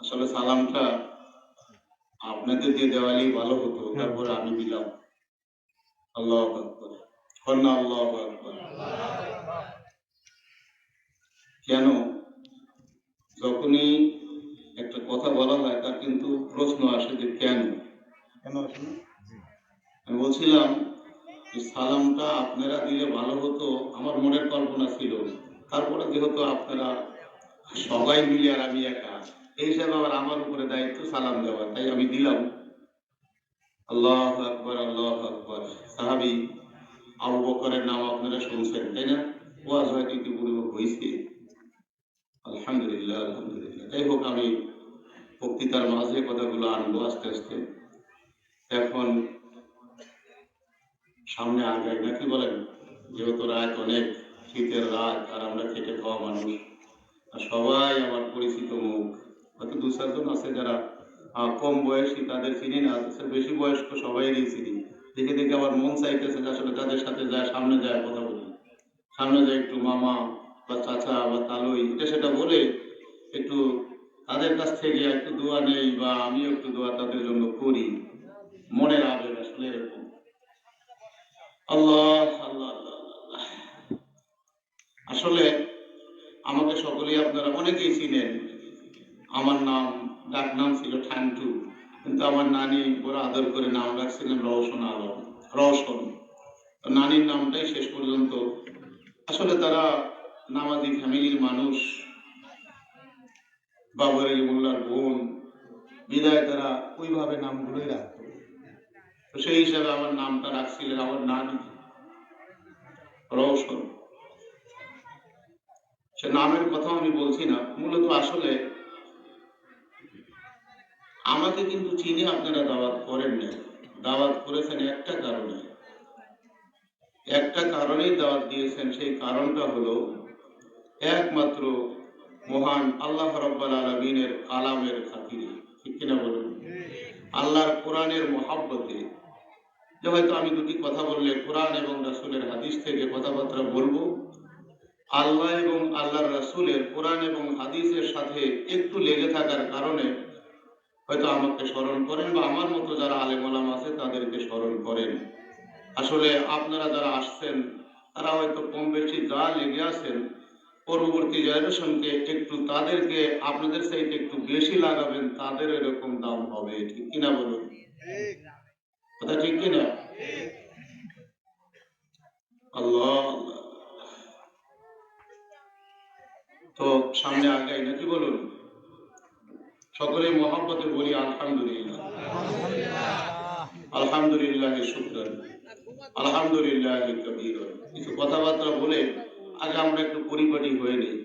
আসলে সালামটা আপনাদের দিয়ে দেওয়ালেই ভালো হতো, তারপরে আমি দিলাম। আল্লাহু আকবার। কন্যা আল্লাহু আকবার। কেন যখনই একটা কথা বলা হয় তার কিন্তু প্রশ্ন আসে যে কেন কেন আসে না? আমি বলছিলাম যে সালামটা আপনারা দিলে ভালো হতো, আমার মনের কল্পনা ছিল। তারপরে যেহেতু আপনারা সবাই মিলে আর আমি একা, এই হিসাবে আবার আমার উপরে দায়িত্ব সালাম দেওয়া, তাই আমি দিলাম। আল্লাহু আকবার, আল্লাহু আকবার। সাহাবী আবু বকরের নাম আপনারা শুনছেন, তাই না? ওয়াজ হয়তো ইতিপূর্বে হয়েছে। আলহামদুলিল্লাহ, আলহামদুলিল্লাহ। যাই হোক, আমি বক্তৃতার মাঝে কথাগুলো আনবো আস্তে আস্তে। এখন সামনে আগাই নাকি বলেন? যেহেতু রাত অনেক, শীতের রাত, আর আমরা খেটে খাওয়া মানুষ, আর সবাই আমার পরিচিত মুখ। হয়তো দু চারজন আছে যারা কম বয়সী, তাদের চিনি না, বেশি বয়স্ক সবাইই চিনি। দেখে দেখে আমার মন চাইতেছে যে আসলে তাদের সাথে যায়, সামনে যায় কথা বলি, সামনে যায় একটু মামা বা চাচা বা তালুই এটা সেটা বলে একটু তাদের কাছ থেকে একটু দোয়া নেই, বা আমিও একটু দোয়া তাদের জন্য করি। মনের আবেগ আসলে এরকম। আল্লাহ আল্লাহ আল্লাহ আল্লাহ। আসলে আমাকে সকলেই আপনারা অনেকেই চিনেন। আমার নাম, ডাক নাম ছিল ঠান্টু, কিন্তু আমার নানি বড় আদর করে নাম রাখছিলেন রওশন আলম, রওশন। নানির নামটাই শেষ পর্যন্ত, আসলে তারা নামাজি ফ্যামিলির মানুষ, বাবর আলী মোল্লার বোন, বিদায় তারা ওইভাবে নামগুলোই রাখত। তো সেই হিসাবে আমার নামটা রাখছিলেন আমার নানি, রওশন। সে নামের কথা আমি বলছি না, মূলত আসলে আমাকে কিন্তু চিনে আপনারা দাওয়াত করেন না। দাওয়াত করেছেন একটা কারণে, একটা কারণেই দাওয়াত দিয়েছেন। সেই কারণটা হলো একমাত্র মহান আল্লাহ রাব্বুল আলামিনের কালামের খাতিরে। ঠিক কিনা বলুন? আল্লাহর কোরআনের মহাব্বতে। যে হয়তো আমি দুটি কথা বললে কোরআন এবং রাসূলের হাদিস থেকে কথাবার্তা বলবো, আল্লাহ এবং আল্লাহর রাসূলের কোরআন এবং হাদিসের সাথে একটু লেগে থাকার কারণে হয়তো আমাকে স্মরণ করেন, বা আমার মতো যারা আলেম ওলামা আছে তাদেরকে স্মরণ করেন। আসলে আপনারা যারা আসছেন তারা হয়তো কম বেশি যা লেগে আছেন, পরবর্তী জেনারেশনকে একটু তাদেরকে আপনাদের চাইতে একটু বেশি লাগাবেন, তাদের এরকম দাম হবে। ঠিক কিনা বলুন? কথা ঠিক কিনা? আল্লাহ। তো সামনে আগাই নাকি বলুন? সকলে মহব্বতে বলি আলহামদুলিল্লাহ, আলহামদুলিল্লাহ শুকরান, আলহামদুলিল্লাহ কবীরা। কিছু কথাবার্তা বলে আগে আমরা একটু পরিপাটি হয়ে নিই।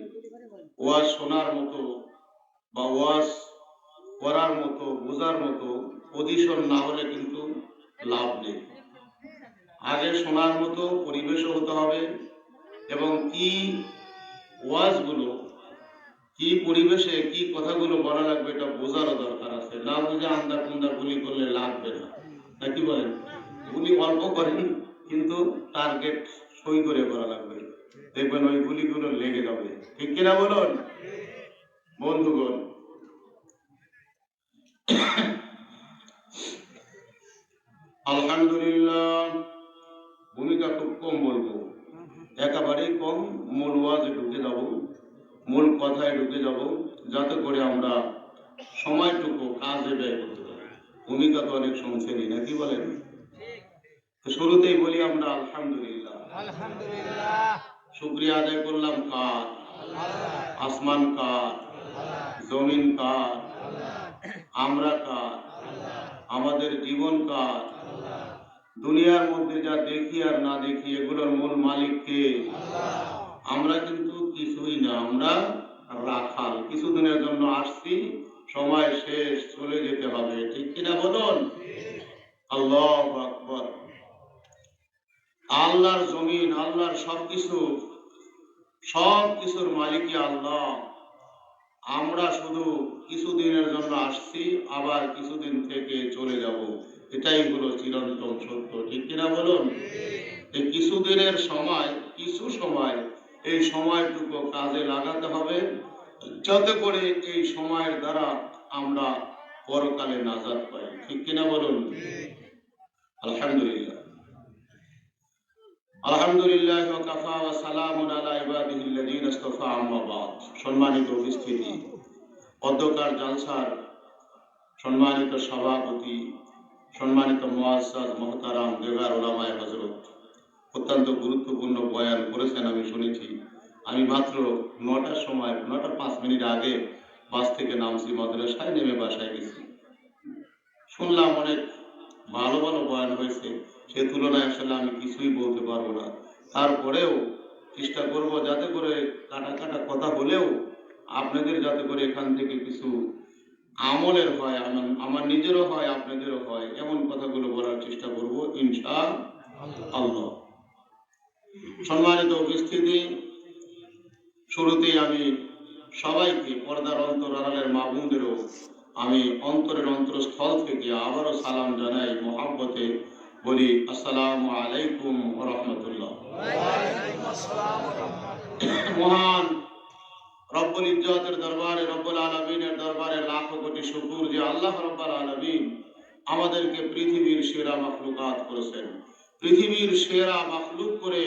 ওয়াজ শোনার মতো বা ওয়াজ করার মতো, বোঝার মতো পজিশন না হলে কিন্তু লাভ নেই। আগে শোনার মতো পরিবেশও হতে হবে, এবং কি ওয়াজগুলো, কি পরিবেশে কি কথাগুলো বলা লাগবে এটা বোঝারও দরকার আছে। না বুঝে আন্দা কুন্দা গুলি করলে লাগবে না, নাকি বলেন? গুলি অল্প করেন, কিন্তু টার্গেট সই করে করা লাগবে, দেখবেন ওই গুলিগুলো লেগে যাবে। ঠিক কিনা বলুন বন্ধুগণ? আলহামদুলিল্লাহ। ভূমিকা খুব কম বলবো, একেবারেই কম। মূল ওয়াজে ঢুকে যাব, মূল কথায় ঢুকে যাব, যাতে করে আমরা সময়টুকু কাজে ব্যয় করতে পারি। ভূমিকা তো অনেক শুনছেনই, নাকি বলেন? তো শুরুতেই বলি আমরা আলহামদুলিল্লাহ। আলহামদুলিল্লাহ। শুকরিয়া আদায় করলাম কার? আসমান কার? জমিন কার? আমরা কার? আমাদের জীবন কার? দুনিয়ার মধ্যে যা দেখি আর না দেখি এগুলোর মূল মালিক কে? আমরা কিন্তু কিছুই না, আমরা রাখাল। কিছুদিনের জন্য আসছি, সময় শেষ, চলে যেতে হবে। ঠিক কিনা বলুন? আল্লাহু আকবার। আল্লাহর জমিন, আল্লাহর সবকিছু, সবকিছুর মালিকই আল্লাহ। আমরা শুধু কিছুদিনের জন্য আসছি, আবার কিছুদিন থেকে চলে যাব। এটাই হলো চিরন্তন সত্য। ঠিক কিনা বলুন? এই কিছুদিনের সময়, কিছু সময়, এই সময়টুকু কাজে লাগাতে হবে, যাতে করে এই সময়ের দ্বারা আমরা পরকালে নাজাত পাই। ঠিক কিনা বলুন? আলহামদুলিল্লাহ। আলহামদুলিল্লাহ ওয়া কাফা ওয়া সালামুন আলা ইবাদিহিল্লাযীনা ইসতাফা, আম্মা বাদ। সম্মানিত উপস্থিতি, অধ্যকার জালসার সম্মানিত সভাপতি, সম্মানিত মুআজ্জাজ মুহতারাম দেগার উলামায়ে হযরত, অত্যন্ত গুরুত্বপূর্ণ বয়ান করেছেন আমি শুনেছি। আমি মাত্র ৯টার সময় ৯টা ৫ মিনিট আগে বাস থেকে নামছি, মাদ্রাসায় নেমে বাসায় গেছি। শুনলাম অনেক ভালো ভালো বয়ান হয়েছে, সে তুলনায় আসলে আমি কিছুই বলতে পারবো না। তারপরেও চেষ্টা করব যাতে করে কাটা কাটা কথা হলেও আপনাদের যাতে করে এখান থেকে কিছু আমলের হয়, আমার নিজেরও হয়, আপনাদেরও হয়, এমন কথাগুলো বলার চেষ্টা করব ইনশাআল্লাহ। সম্মানিত উপস্থিতি, শুরুতেই আমি সবাইকে, পর্দার অন্তরালের মা বোনদেরও আমি অন্তরের অন্তরস্থল থেকে আবারও সালাম জানাই, মোহাব্বতে বলি আসসালামু আলাইকুম ওয়া রাহমাতুল্লাহ। মহান রব্বুল ইজ্জতের দরবারে, রব্বুল আলামিনের দরবারে লাখো কোটি শুকর যে আল্লাহ রাব্বুল আলামিন আমাদেরকে পৃথিবীর সেরা মাখলুকাত করেছেন। পৃথিবীর সেরা মাখলুক করে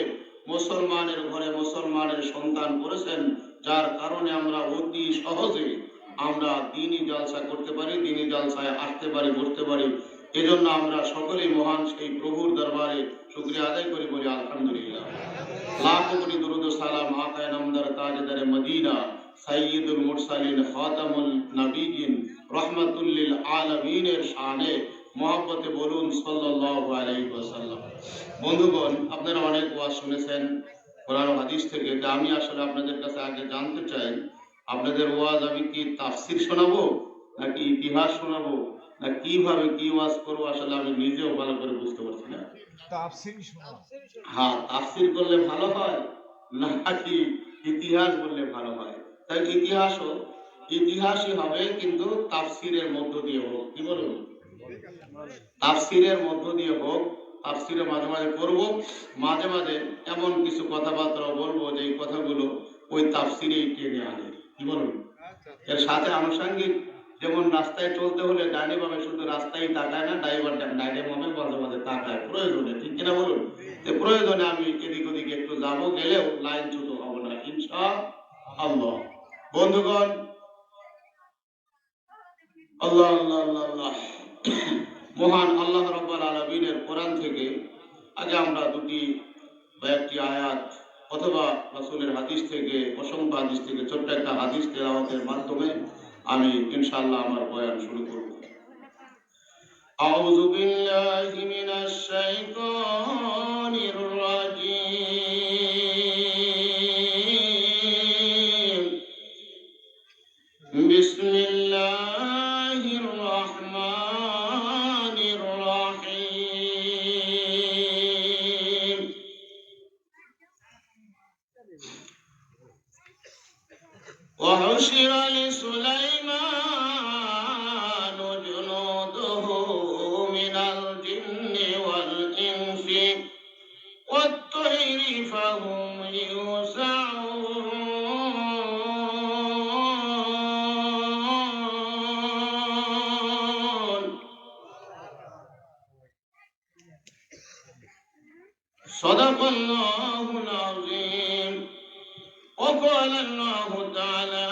মুসলমানের ঘরে মুসলমানের সন্তান করেছেন, যার কারণে আমরা অতি সহজে আমরা দ্বীনি জালসা করতে পারি, দ্বীনি জালসায় আসতে পারি, বসতে পারি। এজন্য আমরা সকলেই মহান সেই প্রভুর দরবারে শুকরিয়া আদায় করি, বলি আলহামদুলিল্লাহ। লাখো কোটি দরুদ ও সালাম আকায়ে নামদার তাজদারে মদিনা সাইয়্যিদুল মুরসালিন খাতামুল নবিয়্যিন রাহমাতুল লিল আলামিনের শানে মহব্বতে বলুন সাল্লাল্লাহু আলাইহি ওয়াসাল্লাম। বন্ধুগণ, আপনারা অনেক ওয়াজ শুনেছেন কোরআন ও হাদিস থেকে। আমি আসলে আপনাদের কাছে আগে জানতে চাই, আপনাদের ওয়াজ আমি কি তাফসীর শোনাবো নাকি ইতিহাস শোনাবো না কিভাবে কি ওয়াজ করবো, আসলে আমি নিজেও ভালো করে বুঝতে পারছি না। তাফসীর শোনাবো। হ্যাঁ, তাফসীর করলে ভালো হয় নাকি ইতিহাস বললে ভালো হয়? তাই ইতিহাসই হবে, কিন্তু তাফসীরের মধ্য দিয়ে হোক। কি বলুন? তাফসীরের মধ্য দিয়ে হোক। তাফসীরে মাঝে মাঝে করব, মাঝে মাঝে এমন কিছু কথাবার্তা বলবো যে এই কথাগুলো ওই তাফসীরেই টেনে আনে। কি বলুন? এর সাথে আনুষঙ্গিক, যেমন রাস্তায় চলতে হলে ডাইনে বামে শুধু রাস্তায় তাকায় না, ড্রাইভার ডাইনে বামে মাঝে মাঝে তাকায় প্রয়োজনে। ঠিক কিনা বলুন? প্রয়োজনে আমি এদিক ওদিকে একটু যাবো, গেলেও লাইন চ্যুত হবো না ইনশাআল্লাহ। বন্ধুগণ, আল্লাহ আল্লাহ আল্লাহ আল্লাহ, মহান আল্লাহ রাব্বুল আলামিনের কোরআন থেকে আগে আমরা দুটি বা একটি আয়াত অথবা রাসূলের হাদিস থেকে, অসংখ্য হাদিস থেকে ছোট্ট একটা হাদিস তেলাওয়াতের মাধ্যমে আমি ইনশাআল্লাহ আমার বয়ান শুরু করব। আউযু বিল্লাহি মিনাশ শাইতানির রাজীম। বিসমিল্লাহির রাহমানির রাহিম। وحشر لسليمان جنوده من الجن والإنس والطير فهم يوزعون. صدق الله العظيم. وقال الله تعالى: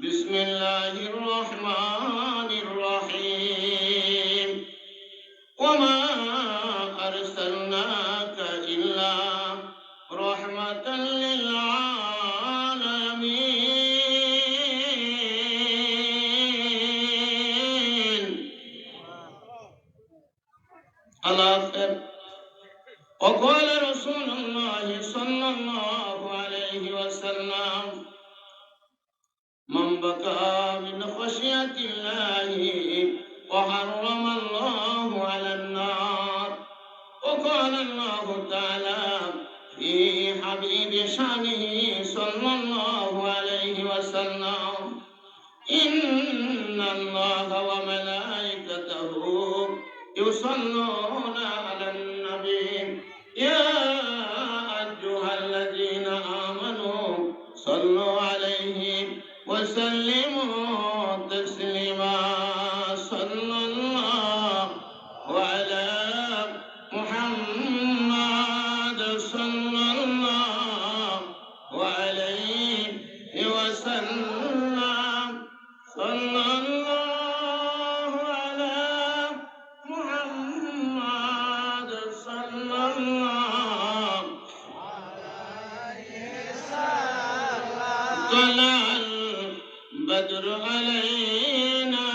بسم الله الرحمن الرحيم. وما أرسلناك إلا رحمة للعالمين. الآخر. وقال رسول الله صلى الله عليه وسلم: من بكى من خشية الله وحرم الله على النار. وقال الله تعالى في حبيب شانه صلى الله عليه وسلم: إن الله وملائكته يصلون على النبي يا أيها الذين آمنوا صلوا عليه وسلموا طلع البدر علينا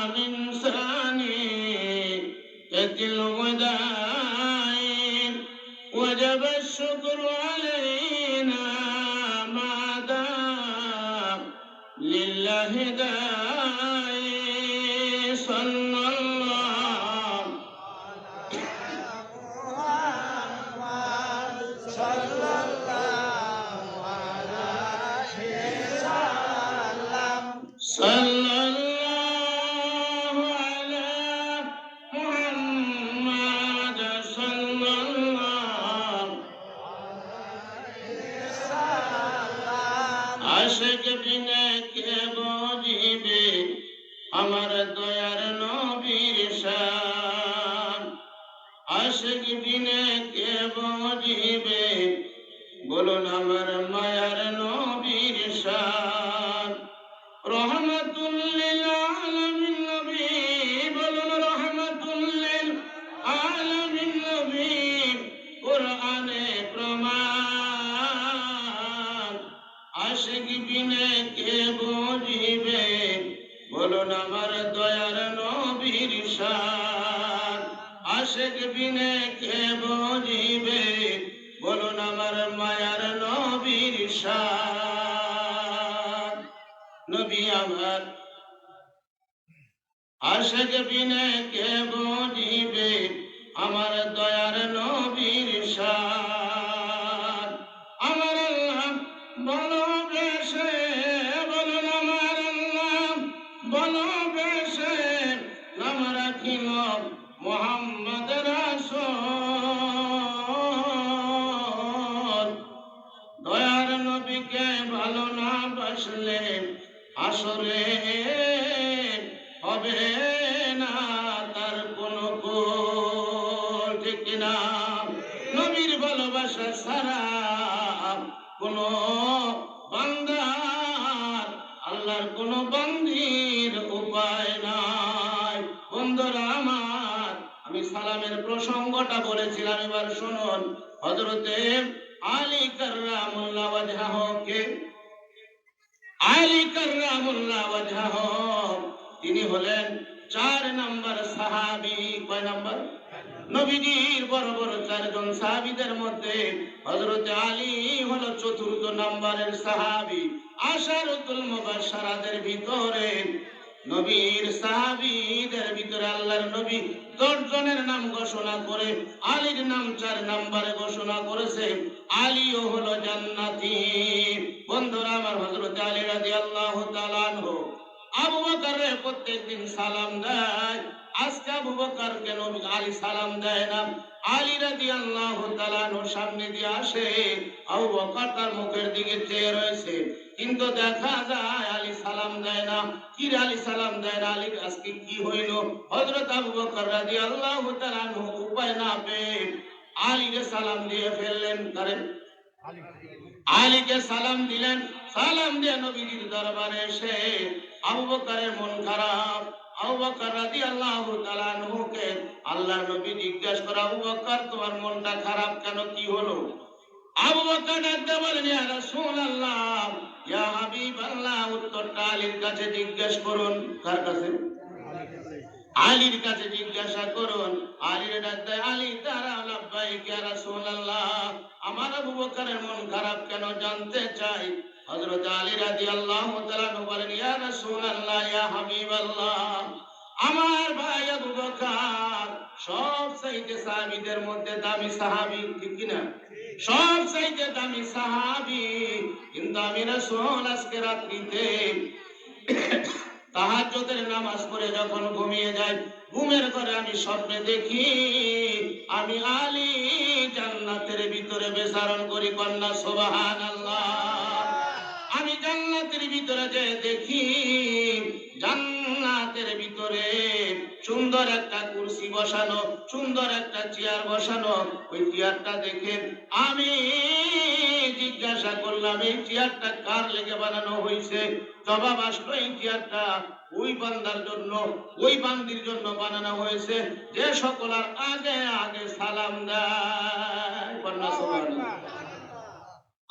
من ثانية الوداع وجب الشكر علينا ما دام لله داعي صلى الله صلى الله على محمد صلى الله আশিক বিনে কে বুঝিবে আমার দয়ার নবীর শান আশিক বিনে কে বুঝিবে বলুন আমার মায়ার নবীর শান রহমাতুল লিল আলামিন নবী বলুন রহমাতুল লিল আলামিন নবী কোরআনে প্রমাণ আশিক বিনে কে বুঝিবে বলুন আমার দয়ার নবীর শান আশিক বিনে কে বুঝিবে বলুন আমার মায়ার নবীর শান নবী আমার আশিক বিনে কে বুঝিবে আমার দয়ার নবীর শান আমার আল্লাহ ভালোবেসে বলুন আমার আল্লাহ ভালোবেসে নাম রাখিল মুহাম্মদ রাসূল দয়ার নবীকে ভালো না বাসলে আসরে হবে না তার কোনো গোল ঠিক কিনা নবীর ভালোবাসা ছাড়া কোনো বান্দার আল্লাহর কোনো বান্দির উপায় নাই বন্ধুরা আমার আমি সালামের প্রসঙ্গটা বলেছিলাম এবার শুনুন হযরতে আলী কাররামুল্লাহ ওয়াজহাহুকে আলী কাররামুল্লাহ ওয়াজহাহু তিনি হলেন 4 নম্বর সাহাবী কয় নম্বর নবীজির বড় বড় 4 জন সাহাবীদের মধ্যে হযরত আলী হলো 4th নম্বরের সাহাবী আশারাতুল মুবাশশারাদের ভিতরে নবীর সাহাবীদের ভিতরে আল্লাহর নবী 10 জনের নাম ঘোষণা করে আলীর নাম 4 নম্বরে ঘোষণা করেছে আলীও হলো জান্নাতি বন্ধুরা আমার হযরত আলী রাদিয়াল্লাহু তাআলা আনহু আবু বকরের প্রত্যেকদিন সালাম দেয় আজকে আবু বকর কেন আলী সালাম দেয় না আলী রাদিয়াল্লাহু তাআলা আনহুর সামনে দিয়ে আসে আবু বকর তার মুখের দিকে চেয়ে রয়েছে কিন্তু দেখা যায় আলী সালাম দেয় না কি আলী সালাম দেয় না আলী আজকে কি হইল হযরত আবু বকর রাদিয়াল্লাহু তাআলা আনহু উপায় না পেয়ে আলীকে সালাম দিয়ে ফেললেন করেন আলীকে সালাম দিলেন সালাম দিয়ে নবীজির দরবারে এসে আবু বকরের মন খারাপ আবু বকর রাদিয়াল্লাহু তাআলা আনহুকে আল্লাহর নবী জিজ্ঞাসা করে আবু বকর তোমার মনটা খারাপ কেন কি হলো আবু বকর ডাকতে বলেন ইয়া রাসূলুল্লাহ ইয়া হাবিবাল্লাহ উত্তরটা আলীর কাছে জিজ্ঞাসা করুন কার কাছে আলীর কাছে জিজ্ঞাসা করুন আলীর ডাকতে আলী তারা লাব্বাইক ইয়া রাসূলুল্লাহ আমার আবু বকরের মন খারাপ কেন জানতে চাই হযরত আলী রাদিয়াল্লাহু তাআলা বলেন ইয়া রাসূলুল্লাহ ইয়া হাবিবাল্লাহ আমার ভাই আবু বকর সব চাইতে সাহাবীদের মধ্যে দামি সাহাবী ঠিক কি না সব চাইতে দামি সাহাবী কিন্তু আমি রাসূল আজকে রাত্রিতে তাহাজ্জুদের নামাজ পড়ে যখন ঘুমিয়ে যাই ঘুমের ঘরে আমি স্বপ্নে দেখি আমি আলী জান্নাতের ভিতরে বিচরণ করি কন্যা সুবহানাল্লাহ আমি জান্নাতের ভিতরে যে দেখি জান্নাতের ভিতরে সুন্দর একটা কুরসি বসানো সুন্দর একটা চেয়ার বসানো ওই চেয়ারটা দেখে আমি জিজ্ঞাসা করলাম এই চেয়ারটা কার লেগে বানানো হয়েছে জবাব আসলো এই চেয়ারটা ওই বান্দার জন্য ওই বান্দির জন্য বানানো হয়েছে যে সকলের আগে আগে সালাম দেয় কন্যা সুবহানাল্লাহ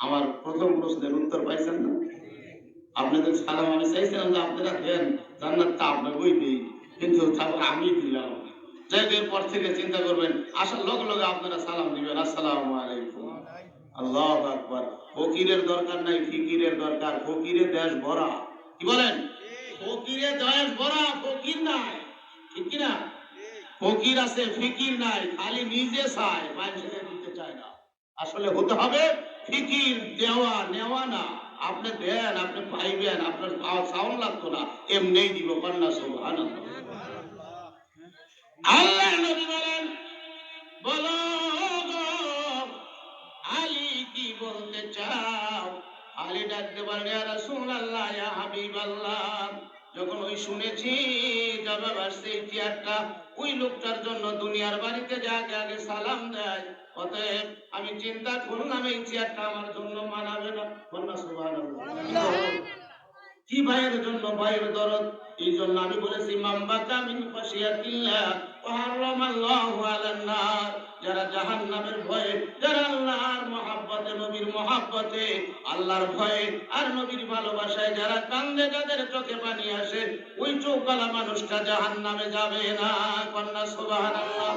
আমার প্রথম প্রশ্নের উত্তর পাইছেন না? আপনাদের সালাম আমি চাইছিলাম যে আপনারা দেন, জান্নাতটা আপনাকেই দিই, কিন্তু তারপর আমি দিলাম। যাই হোক, এরপর থেকে চিন্তা করবেন, আসার লগে লগে আপনারা সালাম দিবেন, আসসালামু আলাইকুম। আল্লাহু আকবার। ফকিরের দরকার নাই, ফিকিরের দরকার। ফকিরে দেশ ভরা, কি বলেন? ফকিরে দেশ ভরা, ফকির নাই, ঠিক কিনা? ফকির আছে, ফিকির নাই, খালি নিজে চায়, মানুষকে দিতে চায় না। আসলে হতে হবে ফিকির, দেওয়া নেওয়া না। আপনি দেন, আপনি পাইবেন, আপনার সাউন্ড লাগতো না, এমনিই দিব। কন্যা সুবহানাল্লাহ। আল্লাহ নবী বলেন, বলো গো আলী কি বলতে চাও? আলী ডাকতে বলেন, ইয়া রাসূলুল্লাহ, ইয়া হাবিবাল্লাহ, যখন ওই শুনেছি জবাব আসছে এই চেয়ারটা ওই লোকটার জন্য দুনিয়ার বাড়িতে যে আগে আগে সালাম দেয়, অতএব আমি চিন্তা করলাম এই চেয়ারটা আমার জন্য মানাবে না। কন্যা সুবহানাল্লাহ। কি ভাইয়ের জন্য? ভাইয়ের দরদ। এই জন্য আমি বলেছি, মামবাকা মিন খাশিয়াতিল্লাহ ওয়া হারামাল্লাহু আলান নার, যারা জাহান্নামের ভয়ে, যারা আল্লাহর মহব্বতে, নবীর মহব্বতে, আল্লাহর ভয়ে আর নবীর ভালোবাসায় যারা কান্দে, যাদের চোখে পানি আসে, ওই চোখওয়ালা মানুষটা জাহান্নামে যাবে না। কন্যা সুবহানাল্লাহ।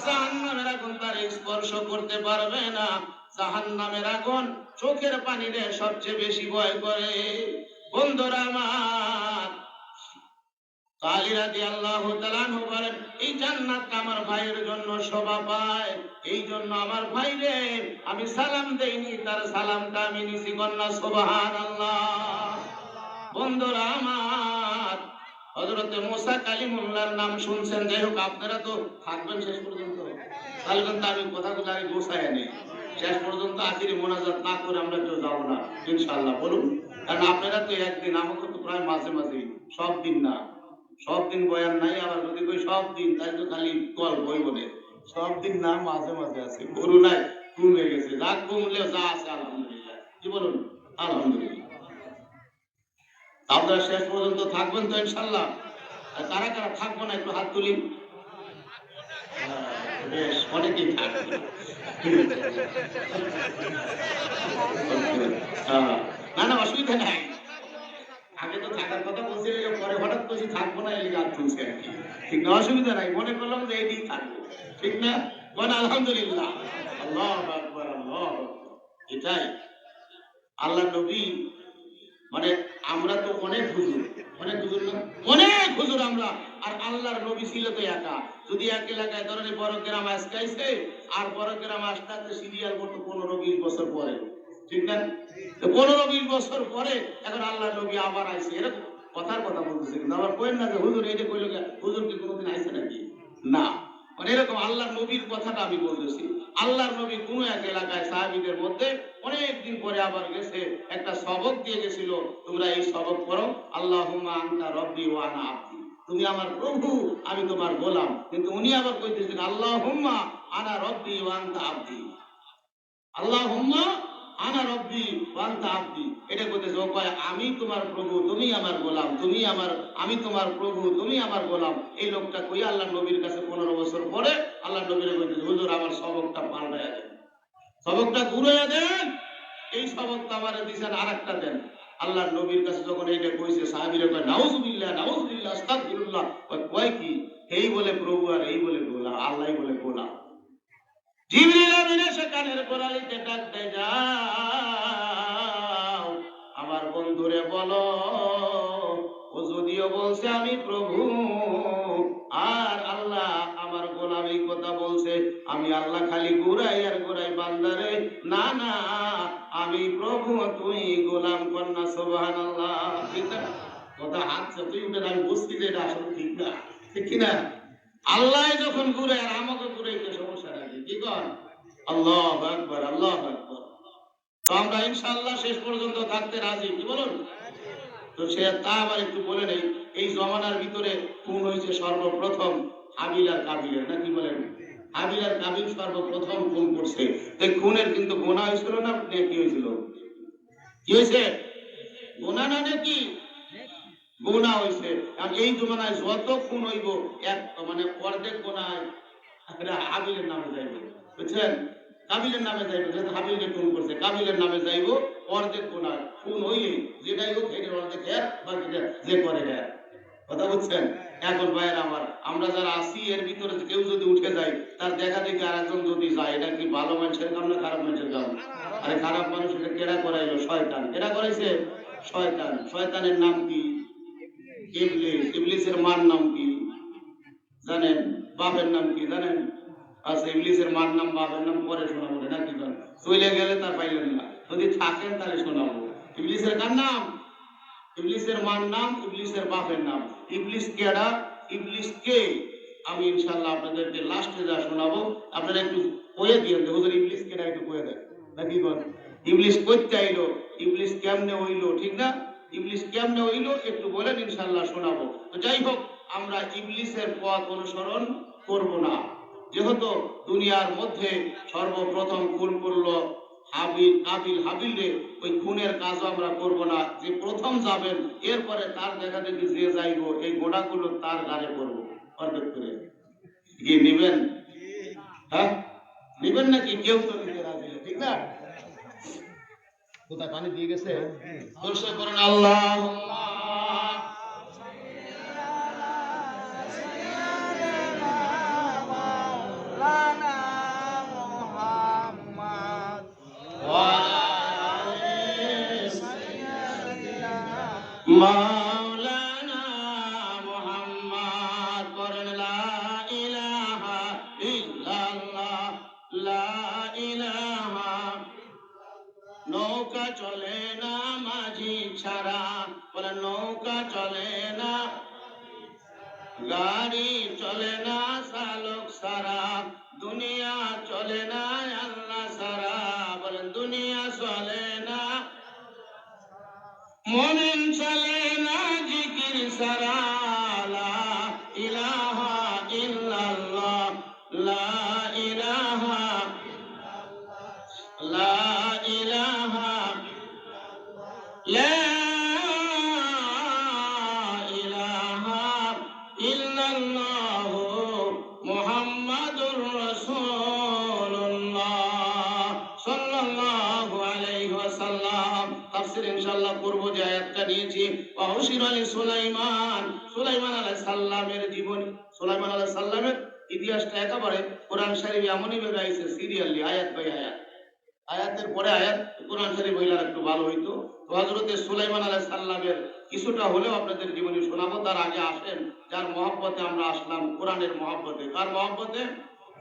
জাহান্নামের আগুন তার স্পর্শ করতে পারবে না। জাহান্নামের আগুন চোখের পানিরে সবচেয়ে বেশি ভয় করে। বন্ধুরা আমার, আলী রাদিয়াল্লাহু তাআলা আনহু বলেন, এই জান্নাতটা আমার ভাইয়ের জন্য শোভা পায়, এই জন্য আমার ভাইরে আমি সালাম দেইনি, তার সালামটা আমি নিছি। কন্যা সুবহানাল্লাহ। বন্ধুরা আমার, হযরতে মুসা কালিমুল্লাহর নাম শুনছেন। যাই হোক, আপনারা তো থাকবেন শেষ পর্যন্ত, তাহলে কিন্তু আমি কথাগুলো আগে গোছায় নেই। শেষ পর্যন্ত আখিরি মোনাজাত না করে আমরা কেউ যাবো না ইনশাআল্লাহ, বলুন। কারণ আপনারা তো একদিন, আমাকে তো প্রায় মাঝে মাঝে, সব দিন না, সব দিন বয়ান নাই। আবার যদি কই সব দিন, তাই তো খালি গল্প হইব না। সব দিন না, মাঝে মাঝে আছে। গরু নাই, কমে গেছে, যা কমলে যা আছে আলহামদুলিল্লাহ, কি বলুন? আলহামদুলিল্লাহ। আপনারা শেষ পর্যন্ত থাকবেন তো ইনশাআল্লাহ? আর কারা কারা থাকবো না একটু হাত তুলি। বেশ, অনেকেই থাকবে। না না, অসুবিধা নাই। আগে তো থাকার কথা বলছি, পরে হঠাৎ বলছি থাকবো না, এই গান তুলছি আর কি। ঠিক না, অসুবিধা নাই। মনে করলাম যে এইদিন থাকবো, ঠিক না? বলেন আলহামদুলিল্লাহ। আল্লাহু আকবার, আল্লাহু আকবার। এটাই আল্লাহ নবী, মানে আমরা তো অনেক হুজুর, অনেক হুজুর না, অনেক হুজুর আমরা। আর আল্লাহর নবী ছিল তো একা। যদি এক এলাকায় ধরেন বড় গ্রাম আসতে, আর বড় গ্রাম আসতে আসতে সিরিয়াল করতো 15-20 বছর পরে, ঠিক না? 15-20 বছর পরে এখন আল্লাহ নবী আবার আইছে, এরকম কথার কথা বলতেছে। কিন্তু আবার কইেন না যে হুজুর এইটা কইলো, হুজুর কি কোনোদিন আইছে নাকি? না। মানে এরকম আল্লাহর নবীর কথাটা আমি বলতেছি। আল্লাহর নবী কোন এক এলাকায় সাহাবীদের মধ্যে অনেক দিন পরে আবার গেছে, একটা সবক দিয়ে গেছিল, তোমরা এই সবক পড়ো, আল্লাহুম্মা আনতা রব্বি ওয়া আনা আবদি, তুমি আমার প্রভু, আমি তোমার গোলাম। কিন্তু উনি আবার কইতেছেন, আল্লাহুম্মা আনা রব্বি ওয়া আনতা আবদি, আল্লাহুম্মা আনা রব্বি ওয়া আনতা আবদি। এটা কইতেছে, ও কয় আমি তোমার প্রভু, তুমি আমার গোলাম, তুমি আমার, আমি তোমার প্রভু, তুমি আমার গোলাম। এই লোকটা কই আল্লাহ নবীর কাছে 15 বছর পরে আল্লাহ নবীর কইতেছে, হুজুর আমার সবকটা পাল্টায়া দেন, সবকটা ঘুরাইয়া দেন, এই সবকটা আমারে দিছেন, আরেকটা দেন। আল্লাহর নবীর কাছে যখন এইটা কইছে, সাহাবীরা কয় নাউজুবিল্লাহ, নাউজুবিল্লাহ, আস্তাগফিরুল্লাহ। কয় কি? এই বলে প্রভু আর এই বলে গোলাম, আল্লাহই বলে গোলাম। জিবরিল আমিন এসে কানের গোড়ালিতে ডাক দেয়, যাও আমার বন্ধুরে বলো, ও যদিও বলছে আমি প্রভু, আর আল্লাহ আমার গোলাম, এই কথা বলছে, আমি আল্লাহ খালি ঘুরাই আর ঘুরাই বান্দারে, না না আমি প্রভু, তুই গোলাম। কন্যা সুবহানাল্লাহ। ঠিক না? কথা হাতছে তুই উঠে, আমি বুঝছি যে এটা আসলে ঠিক না, ঠিক কিনা? আল্লাহ যখন ঘুরে আর আমাকে ঘুরাইতে সমস্যা নাকি? কি কর? আল্লাহু আকবার, আল্লাহু আকবার। তো আমরা ইনশাআল্লাহ শেষ পর্যন্ত থাকতে রাজি, কি বলুন? তো সে তা আবার একটু বলে নেই, এই জমানার ভিতরে খুন হয়েছে সর্বপ্রথম হাবিল আর কাবিলের, না কি বলেন? হাবিল আর কাবিল সর্বপ্রথম খুন করছে। এই খুনের কিন্তু গোনা হয়েছিল না, কি হয়েছিল? কি হয়েছে? গোনা না নাকি? গোনা হয়েছে। আর এই জমানায় যত খুন হইব, এক মানে অর্ধেক গোনায় হাবিলের নামে যাইবে, বুঝছেন? কাবিলের নামে যাইব, যেহেতু হাবিলকে খুন করছে কাবিলের নামে যাইব, অর্ধেক গুনাহ খুন হইলে যেটাই হোক এটার অর্ধেক হ্যাঁ, বাকিটা যে করে হ্যাঁ। কথা বুঝছেন? এখন ভাইয়ের আমার, আমরা যারা আছি এর ভিতরে কেউ যদি উঠে যায়, তার দেখা দেখি আর একজন যদি যায়, এটা কি ভালো মানুষের কাম না খারাপ মানুষের কাম? আরে খারাপ মানুষ এটা কেডা করাইলো? শয়তান। কেডা করাইছে? শয়তান। শয়তানের নাম কি? ইবলিস। ইবলিসের মার নাম কি জানেন? বাপের নাম কি জানেন? আচ্ছা, ইবলিসের মার নাম বাপের নাম পরে শোনাবো নাকি? চলে গেলে তার পাইলেন না, যদি থাকেন তাহলে শোনাবো। ইবলিসের কার নাম? ইবলিসের মার নাম, ইবলিসের বাপের নাম। ইবলিস কেডা? ইবলিস কে? আমি ইনশাআল্লাহ আপনাদেরকে লাস্টে যা শোনাবো, আপনারা একটু কয়ে দিয়েন যে হুজুর ইবলিস কেডা একটু কয়ে দেন নাকি বল। ইবলিস কইতে আইলো, ইবলিস কেমনে হইলো, ঠিক না? ইবলিস কেমনে হইলো একটু বলেন, ইনশাআল্লাহ শোনাবো। তো যাই হোক, আমরা ইবলিসের পথ অনুসরণ করব না। যেহেতু দুনিয়ার মধ্যে সর্বপ্রথম খুন করলো কাবিল হাবিলে, ওই খুনের কাজও আমরা করব না। যে প্রথম যাবেন, এরপরে তার দেখা দেখি যে যাইব, এই গোড়াগুলো তার গাড়ে করবো অর্ধেক করে। কি নিবেন? হ্যাঁ, নিবেন নাকি? কেউ তো নিতে রাজি না, ঠিক না? কোথায় পানি দিয়ে গেছে? দর্শক করেন আল্লাহ। মাওলানা মুহাম্মদ করেন লা ইলাহা ইল্লাল্লাহ, লা ইলাহা। নৌকা চলে না মাঝি ছাড়া, বলে নৌকা চলে না, গাড়ি চলে না চালক ছাড়া, দুনিয়া চলে না আল্লাহ ছাড়া, বলেন দুনিয়া চলে না, মুমিন চলে না জিকির ছাড়া, লা ইলাহা ইল্লাল্লাহ, লা ইলাহা, লা ইলাহা, লা ইলাহা ইল্লাল্লাহ মুহাম্মাদুর রাসূলুল্লাহ সাল্লাল্লাহু আলাইহি ওয়াসাল্লাম। তাফসীর ইনশাআল্লাহ করব। যে আয়াতটা নিয়েছি, ওয়াহুশির আলী সুলাইমান, সুলাইমান আলাইহিস সালামের জীবনী, সুলাইমান আলাইহিস সালামের ইতিহাসটা একেবারে কোরআন শরীফে এমনই ভাবে আইছে, সিরিয়ালি আয়াত বাই আয়াত, আয়াতের পরে আয়াত কোরআন শরীফ হইলে একটু ভালো হইতো। তো হযরত সুলাইমান আলাইহিস সালামের কিছুটা হলেও আপনাদের জীবনী শোনাবো। তার আগে আসেন, যার মহব্বতে আমরা আসলাম, কোরআনের মহব্বতে। কার মহব্বতে?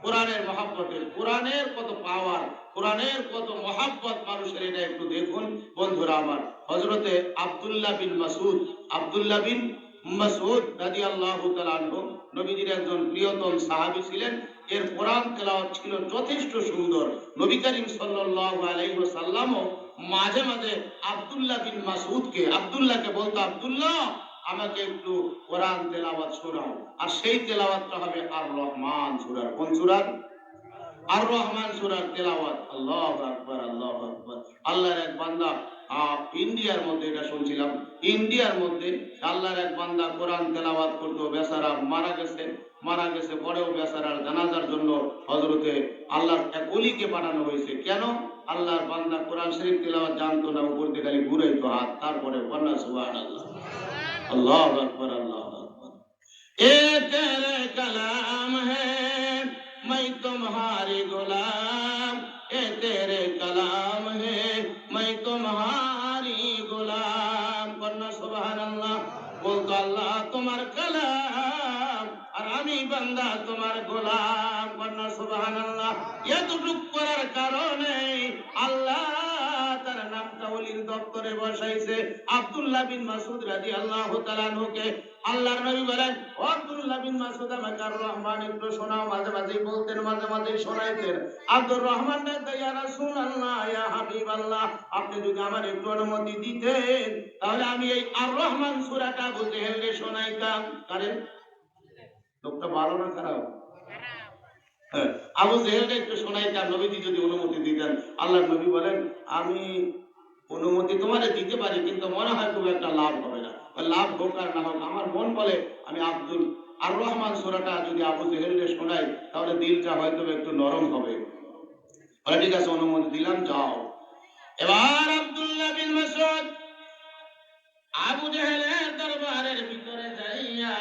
কোরআনের মহব্বতে। কোরআনের কত পাওয়ার, কোরআনের কত মহব্বত মানুষের, এটা একটু দেখুন বন্ধুরা আমার। হযরতে আব্দুল্লাহ বিন মাসউদ, আব্দুল্লাহ বিন মাসউদ রাদিয়াল্লাহু তাআলা আনহু নবীজির একজন প্রিয়তম সাহাবী ছিলেন। এর কোরআন তেলাওয়াত ছিল যথেষ্ট সুন্দর। নবী করিম সাল্লাল্লাহু আলাইহি ওয়াসাল্লামও মাঝে মাঝে আব্দুল্লাহ বিন মাসউদকে, আব্দুল্লাহকে বলতো, আব্দুল্লাহ আমাকে একটু কোরআন তেলাওয়াত শোনাও। আর সেই তেলাওয়াতটা হবে আর রহমান সূরার। কোন সূরার? আর রহমান সূরার তেলাওয়াত। আল্লাহু আকবার, আল্লাহু আকবার। আল্লাহর এক বান্দা, ইন্ডিয়ার মধ্যে, এটা শুনছিলাম, ইন্ডিয়ার মধ্যে আল্লাহর এক বান্দা কোরআন তেলাওয়াত করতো, বেচারা মারা গেছে। মারা গেছে পরেও বেচারার জানাজার জন্য হযরতে আল্লাহর এক ওলিকে পাঠানো হয়েছে। কেন? আল্লাহর বান্দা কোরআন শরীফ তেলাওয়াত জানতো না, উপর দিয়ে খালি ঘুরাইতো হাত, তারপরে বন্না সুবহানাল্লাহ, আল্লাহু আকবার, আল্লাহু আকবার। এ তেরে কালাম হ্যায় मैं तुम्हारी गुलाम, ए तेरे कलाम है मैं तुम्हारी गुलाम, বন্না সুবহানাল্লাহ। বলতো আল্লাহ তোমার কালাম আর আমি বান্দা তোমার গোলাম, বন্না সুবহানাল্লাহ। এতটুক করার কারণে আল্লাহ তার নামটা ওলির দপ্তরে বসাইছে। আব্দুল্লাহ বিন মাসউদ রাদিয়াল্লাহু তাআলা আনহুকে আল্লাহর নবী বলেন, ও আব্দুল্লাহ বিন মাসউদ আমাকে আর রহমান একটু শোনাও। মাঝে মাঝে বলতেন, মাঝে মাঝে শোনাইতেন। আব্দুর রহমান বলতে, ইয়া রাসূলুল্লাহ, ইয়া হাবিবাল্লাহ, আপনি যদি আমার একটু অনুমতি দিতেন তাহলে আমি এই আর রহমান সূরাটা আবু জেহেলকে শোনাইতাম। কারণ লোকটা ভালো না খারাপ? আবু জেহেলকে একটু শোনাইতাম নবীজি যদি অনুমতি দিতেন। আল্লাহর নবী বলেন, আমি অনুমতি তোমারে দিতে পারি, কিন্তু মনে হয় খুব একটা লাভ হবে না। লাভ হোক আর না হোক, আমার মন বলে আমি আব্দুল আর রহমান সূরাটা যদি আবু জেহেলকে শোনাই তাহলে দিলটা হয়তো একটু নরম হবে। বলে ঠিক আছে, অনুমতি দিলাম, যাও। এবার আব্দুল্লাহ বিন মাসউদ আবু জেহেলের দরবারের ভিতরে যাইয়া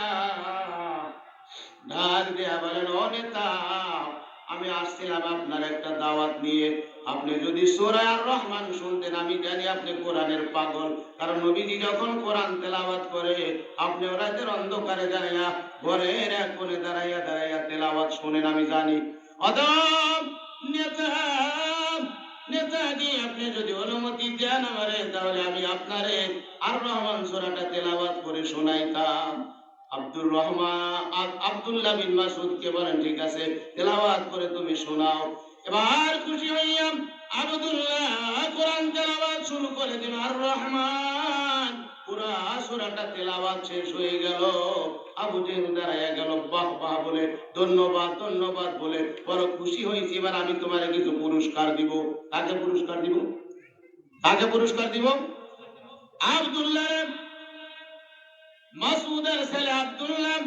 ডাক দিয়া বলেন, ও নেতা, আমি আসছিলাম আপনার একটা দাওয়াত নিয়ে। আপনি যদি সূরা আর রহমান শুনতেন, আমি জানি আপনি কোরআনের পাগল, কারণ নবীজি যখন কোরআন তেলাওয়াত করে আপনি রাতের অন্ধকারে দাঁড়াইয়া ঘরের এক কোণে দাঁড়াইয়া দাঁড়াইয়া তেলাওয়াত শোনেন, আমি জানি। অতএব নেতা, নেতাজি, আপনি যদি অনুমতি দেন আমারে, তাহলে আমি আপনারে আর রহমান সূরাটা তেলাওয়াত করে শোনাইতাম। আব্দুল্লাহ বিন মাসউদকে বলেন, ঠিক আছে, তেলাওয়াত করে তুমি শোনাও। এবার খুশি হইয়া আব্দুল্লাহ কোরআন তেলাওয়াত শুরু করে দিল। আর রহমান পুরা সূরাটা তেলাওয়াত শেষ হয়ে গেল। আবু জেহেল দাঁড়াইয়া গেল, বাহ বাহ বলে, ধন্যবাদ ধন্যবাদ বলে, বড় খুশি হয়েছি, এবার আমি তোমারে কিছু পুরস্কার দিব। কাকে পুরস্কার দিব? কাকে পুরস্কার দিব? আব্দুল্লাহ মাসউদের ছেলে আব্দুল্লাহ।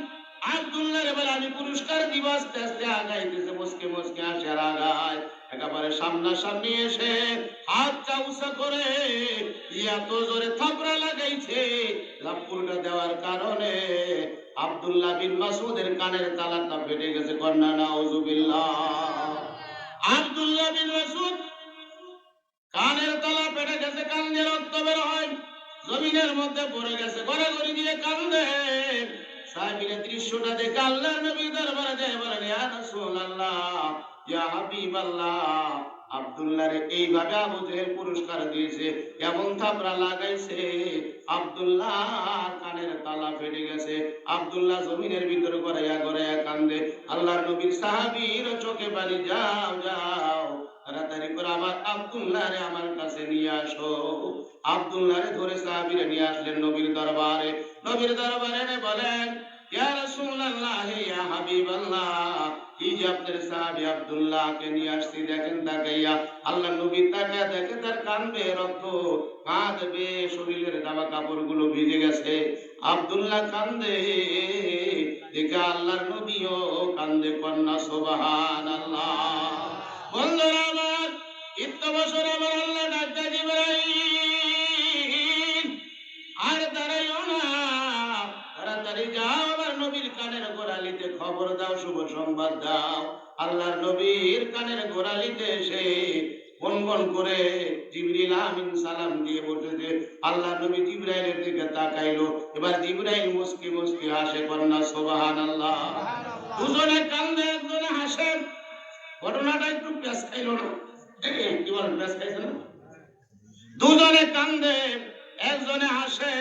আব্দুল্লাহর বলে আমি পুরস্কার দিব। আস্তে আস্তে আগাইতেছে, মুসকে মুসকে আসে আর আগায়, একেবারে সামনাসামনি এসে হাত চাউসা করে এত জোরে থাপড়া লাগাইছে, লাফুরটা দেওয়ার কারণে আব্দুল্লাহ বিন মাসউদের কানের তালাটা ফেটে গেছে। কন্যা নাউজুবিল্লাহ। আব্দুল্লাহ বিন মাসউদ কানের তালা ফেটে গেছে, কানে রক্ত বের হয়, জমিনের মধ্যে পড়ে গেছে, গড়াগড়ি দিয়ে কান্দে। সাহাবীরা দৃশ্যটা দেখে আল্লাহর নবীর দরবারে যায়, বলেন, ইয়া রাসূলুল্লাহ, ইয়া হাবিবাল্লাহ, আব্দুল্লাহরে এইভাবে আবু জেহেল পুরস্কার দিয়েছে, এমন থাপড়া লাগাইছে, আব্দুল্লাহ কানের তালা ফেটে গেছে। আব্দুল্লাহ জমিনের ভিতরে গড়াইয়া গড়াইয়া কান্দে। আল্লাহর নবীর সাহাবীর চোখে পানি, যাও যাও, তাড়াতাড়ি করে আমার আব্দুল্লাহরে আমার কাছে নিয়ে আসো। আব্দুল্লাহরে ধরে সাহাবীরা নিয়ে আসলেন নবীর দরবারে। নবীর দরবারে এনে বলেন, ইয়া রাসূলুল্লাহ, ইয়া হাবিবাল্লাহ, এই যে আপনার সাহাবী আব্দুল্লাহকে নিয়ে আসছি, দেখেন তাকাইয়া। আল্লাহ নবী তাকায় দেখে তার কান বেয়ে রক্ত, কাঁধ বেয়ে শরীরের জামা কাপড়গুলো ভিজে গেছে। আব্দুল্লাহ কান্দে দেখে আল্লাহর নবীও কান্দে। কন্যা সুবহানাল্লাহ। বন্ধুরা আমার, ইত্তবসর আমার আল্লাহ ডাকতে, জিবরাইল আর দাঁড়াইও না, তাড়াতাড়ি যাও, আমার নবীর কানের গোড়ালিতে খবর দাও, শুভ সংবাদ দাও। আল্লাহর নবীর কানের গোড়ালিতে এসে গুনগুন করে জিবরিল আমিন সালাম দিয়ে বসেছে। আল্লাহর নবী জিবরাইলের দিকে তাকাইলো। এবার জিবরাইল মুস্কি মুস্কি হাসে। কন্যা সুবহানাল্লাহ। দুজনে কান্দে, একজনে হাসে। ঘটনাটা একটু প্যাস খাইল না? কি বলেন, প্যাস খাইছে না? দুজনে কান্দে, একজনে হাসে।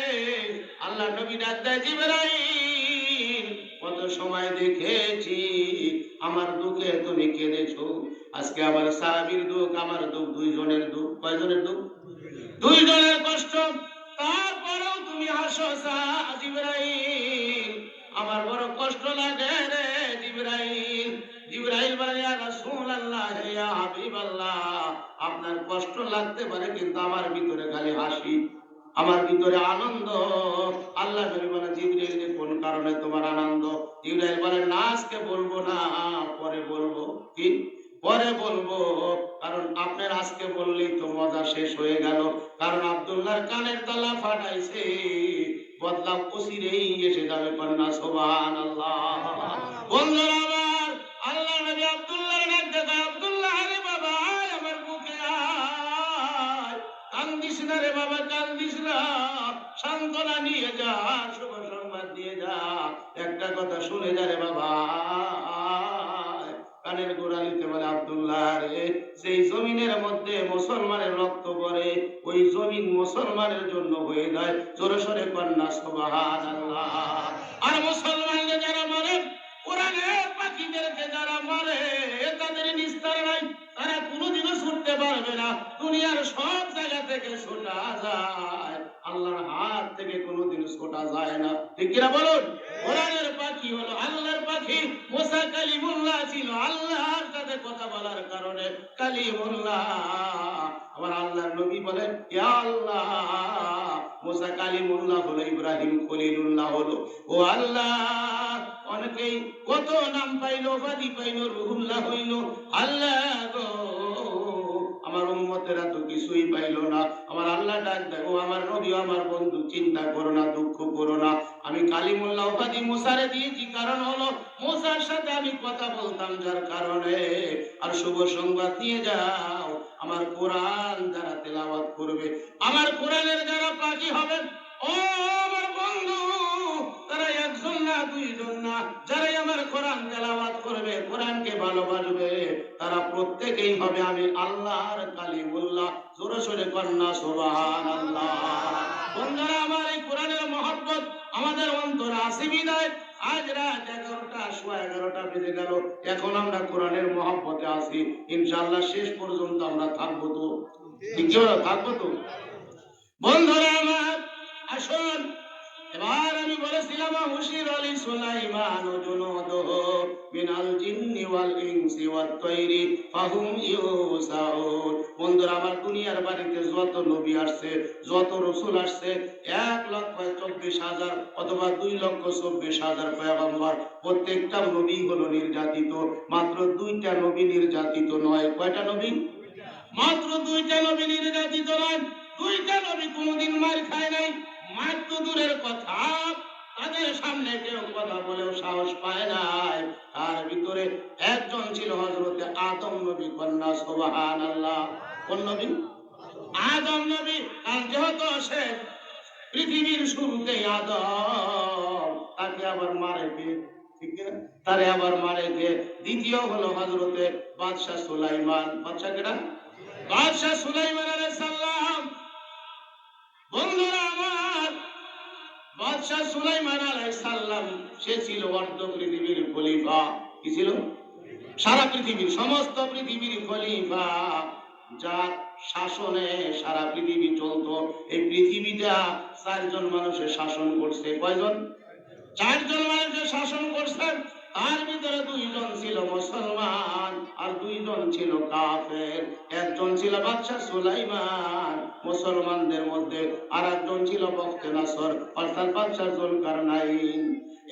আল্লাহ নবী ডাক দেয়, জিবরাইল, কত সময় দেখেছি আমার দুঃখে তুমি কেঁদেছো। আজকে আমার সাহাবীর দুঃখ, আমার দুঃখ, দুইজনের দুঃখ। কয়জনের দুঃখ? দুইজনের কষ্ট, তারপরেও তুমি হাসো। জিবরাইল, আমার বড় কষ্ট লাগে রে জিবরাইল। জিবরাইল বলে, ইয়া রাসূলুল্লাহ, ইয়া হাবিবাল্লাহ, আপনার কষ্ট লাগতে পারে, কিন্তু আমার ভিতরে খালি হাসি, আমার ভিতরে আনন্দ। আল্লাহ নবী বলে, জিবরাইল, কোন কারণে তোমার আনন্দ? জিবরাইল বলে, না আজকে বলবো না, পরে বলবো। কি? পরে বলবো, কারণ আপনার আজকে বললেই তো মজা শেষ হয়ে গেল। কারণ আব্দুল্লাহর কানের তালা ফাটাইছে, বদলা অচিরেই এসে যাবে। কন্যা সুবহানাল্লাহ। বন্ধুরা আমার, আল্লাহ নবী আব্দুল্লাহর ডাক দেয়, আব্দুল্লাহ রে বাবা, আমার বুকে আয়, কান্দিস না রে বাবা, কান্দিস না, সান্ত্বনা নিয়ে যা, শুভ সংবাদ দিয়ে যা, একটা কথা শুনে যা রে বাবা। কানের গোড়ালিতে বলে, আব্দুল্লাহ রে, সেই জমিনের মধ্যে মুসলমানের রক্ত পড়ে, ওই জমিন মুসলমানের জন্য হয়ে যায়। জোরে সোরে কন্যা সুবহানাল্লাহ। আর মুসলমানদের যারা মারে, কোরআনের পাখিদেরকে যারা মারে, তাদের নিস্তার নাই, তারা কোনোদিনও ছুটতে পারবে না। দুনিয়ার সব জায়গা থেকে ছোটা যায়, আল্লাহর হাত থেকে কোনোদিন ছোটা যায় না। ঠিক কিনা বলুন? কোরআনের পাখি হলো আল্লাহর পাখি। মুসা কালিমুল্লাহ ছিল, আল্লাহর সাথে কথা বলার কারণে কালিমুল্লাহ। আমার আল্লাহর নবী বলেন, ইয়া আল্লাহ, মুসা কালিমুল্লাহ হলো, ইব্রাহিম খলিলুল্লাহ হলো। ও আল্লাহ, অনেকেই কত নাম পাইলো, উপাধি পাইলো, রুহুল্লাহ হইল। আল্লাহ গো, আমার উম্মতেরা তো কিছুই পাইল না। আমার আল্লাহ ডাক দেয়, ও আমার নবী, আমার বন্ধু, চিন্তা করো না, দুঃখ করো না। আমি কালিমুল্লাহ উপাধি মুসারে দিয়েছি, কারণ হলো মুসার সাথে আমি কথা বলতাম, যার কারণে। আর শুভ সংবাদ নিয়ে যাও, আমার কোরআন যারা তেলাওয়াত করবে, আমার কোরআনের যারা পাখি হবেন, ও আমার বন্ধু, তারা একজন না, দুইজন না, যারাই আমার কোরআন তেলাওয়াত করবে, কোরআনকে ভালোবাসবে, তারা প্রত্যেকেই হবে আমি আল্লাহর কালিমুল্লাহ। জোরে সোরে কন্যা সুবহানাল্লাহ। বন্ধুরা, আমার এই কোরআনের মহব্বত আমাদের অন্তরে আছে বিদায় আজ রাত 11টা, সোয়া 11টা বেজে গেল, এখন আমরা কোরআনের মহব্বতে আছি। ইনশাআল্লাহ শেষ পর্যন্ত আমরা থাকবো তো? ঠিক থাকবো তো? বন্ধুরা আমার, আসুন এবার আমি বলেছিলাম হুশির আলী সুলাইমান ও জুনুদুহু মিনাল জিন্নি ওয়াল ইনসি ওয়াত তৈরি ফাহুম ইউসাউন। বন্ধুরা আমার, দুনিয়ার বাড়িতে যত নবী আসছে, যত রাসূল আসছে, 1,24,000 অথবা 2,24,000 পয়গম্বর, প্রত্যেকটা নবী হলো নির্যাতিত। মাত্র 2টা নবী নির্যাতিত নয়। কয়টা নবী? মাত্র 2টা নবী নির্যাতিত নয়। 2টা নবী কোনোদিন মার খায় নাই। মার তো দূরের কথা, তাদের সামনে কেউ কথা বলেও সাহস পায় নাই। তার ভিতরে একজন ছিল হযরতে আদম নবী। কন্যা সুবহানাল্লাহ। কোন নবী? আদম নবী। আর যেহেতু সে পৃথিবীর শুরুতেই আদম, তাকে আবার মারে কে? ঠিক না? তারে আবার মারে কে? দ্বিতীয় হলো হযরতে বাদশাহ সুলাইমান। বাদশাহ কেডা? বাদশাহ সুলাইমান আলাইহিস সালাম। বন্ধুরা আমার, বাদশাহ সুলাইমান আলাইহিস সালাম সে ছিল অর্ধ পৃথিবীর খলিফা। কি ছিল? সারা পৃথিবীর, সমস্ত পৃথিবীর খলিফা, যার শাসনে সারা পৃথিবী চলতো। এই পৃথিবীটা 4জন মানুষের শাসন করছে। কয়জন? 4জন মানুষের শাসন করছেন। তার ভিতরে 2জন ছিল মুসলমান আর 2জন ছিল কাফের। একজন ছিল বাদশাহ সুলাইমান মুসলমানদের মধ্যে, আর একজন ছিল বখতে নাসর অর্থাৎ বাদশাহ জুলকারনাইন।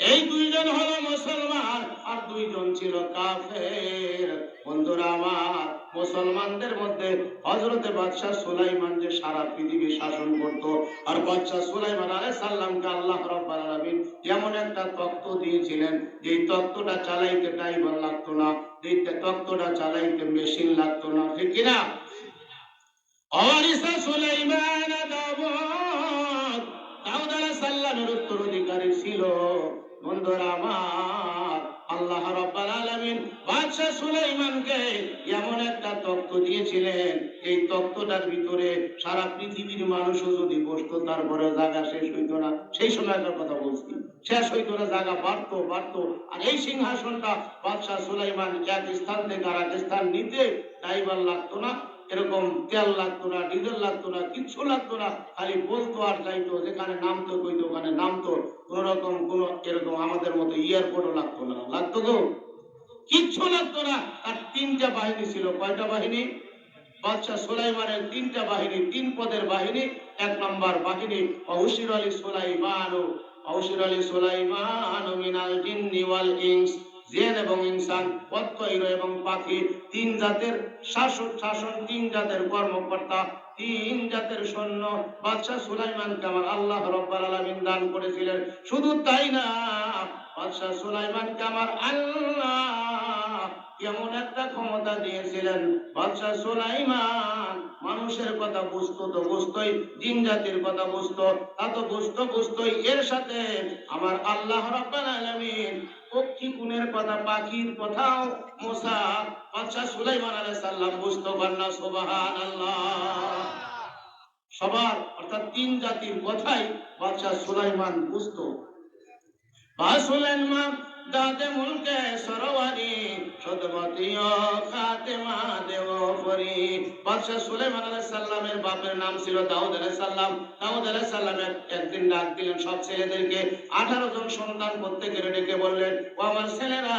এই 2জন হলো মুসলমান আর 2জন ছিল কাফের। বন্ধুরা আমার, মুসলমানদের মধ্যে হযরতে বাদশাহ সুলাইমান যে সারা পৃথিবী শাসন করত, আর বাদশাহ সুলাইমান আলাইহিস সালামকে আল্লাহ রাব্বুল আলামিন এমন একটা তখ্ত দিয়েছিলেন, যে তখ্তটা চালাইতে ড্রাইভার লাগতো না, যে তখ্তটা চালাইতে মেশিন লাগতো না। ঠিক কি না? ওয়ারিসা সুলাইমান দাউদ, দাউদ আলাইহিস সালামের উত্তরাধিকারী ছিল। বন্ধুরা আমার, আল্লাহ রাব্বুল আলামিন বাদশা সুলাইমানকে এমন একটা তখ্ত দিয়েছিলেন, এই তখ্তটার ভিতরে সারা পৃথিবীর মানুষও যদি বসতো, তারপরে জায়গা শেষ হইতো না। সেই সময়কার কথা বলছি, শেষ হইতো না, জায়গা বাড়তো বাড়তো। আর এই সিংহাসনটা বাদশা সুলাইমান এক স্থান থেকে আর এক স্থান নিতে ড্রাইভার লাগতো না, এরকম তেল লাগতো না, ডিজেল লাগতো না, কিচ্ছু লাগতো না, খালি বলতো আর যাইতো। যেখানে নামতো কইতো ওখানে নামতো। কোন রকম কোন এরকম আমাদের মতো এয়ারপোর্টও লাগতো না। লাগতো তো? কিচ্ছু লাগতো না। আর 3টা বাহিনী ছিল। কয়টা বাহিনী? বাদশাহ সুলাইমানের 3টা বাহিনী, 3 পদের বাহিনী। 1 নম্বর বাহিনী হুশির আলী সুলাইমান, হুশির আলী সুলাইমান মিনাল জিন্নি ওয়াল ইনস, জিন এবং ইনসান, পত্তৈর এবং পাখি, 3 জাতের শাসক, 3 জাতের কর্মকর্তা, 3 জাতের সৈন্য বাদশাহ সুলাইমানকে আমার আল্লাহ রাব্বুল আলামিন দান করেছিলেন। শুধু তাই না, বাদশাহ সুলাইমানকে আমার আল্লাহ এমন একটা ক্ষমতা দিয়েছিলেন, বাদশাহ সুলাইমান মানুষের কথা বুঝতো তো বুঝতোই, জিন জাতির কথা বুঝতো তা তো বুঝতোই, এর সাথে আমার আল্লাহ রাব্বুল আলামিন পক্ষী গুণের কথা, পাখির কথাও মুসা বাদশাহ সুলাইমান আলাইহিস সালাম বুঝতো। কন্যা সুবহানাল্লাহ। সবার অর্থাৎ 3 জাতির কথাই বাদশাহ সুলাইমান বুঝতো। সুলাইমান দাদে মুলকে সরওয়ারি সদমতীয় খাতেমা দেও পরি। বাদশা সুলাইমান আলাইহিস সালামের বাপের নাম ছিল দাউদ আলাইহিস সালাম। দাউদ আলাইহিস সালাম একদিন ডাক দিলেন সব ছেলেদেরকে, 18 জন সন্তান প্রত্যেকের ডেকে বললেন, ও আমার ছেলেরা,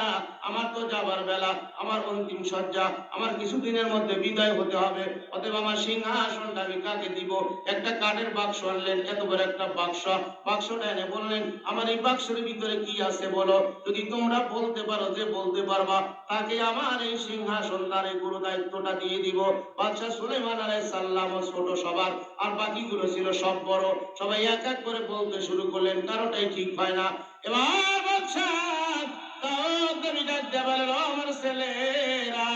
আমার তো যাবার বেলা, আমার অন্তিম সজ্জা, আমার কিছুদিনের মধ্যে বিদায় হতে হবে, অতএব আমার সিংহাসনটা আমি কাকে দিব? একটা কাঠের বাক্স আনলেন, এত বড় একটা বাক্স। বাক্সটা এনে বললেন, আমার এই বাক্সের ভিতরে কি আছে বলো। যদি যদি তোমরা বলতে পারো যে বলতে পারবা, তাকে আমার এই সিংহাসন তার এই গুরু দায়িত্বটা দিয়ে দিব। বাদশাহ সুলাইমান আলাইহিস সালাম ছোট সবার, আর বাকিগুলো ছিল সব বড়। সবাই এক এক করে বলতে শুরু করলেন, কারোটাই ঠিক হয় না। এবার বাদশাহ দাউদ নবী ডাক দিয়ে বললেন, আমার ছেলেরা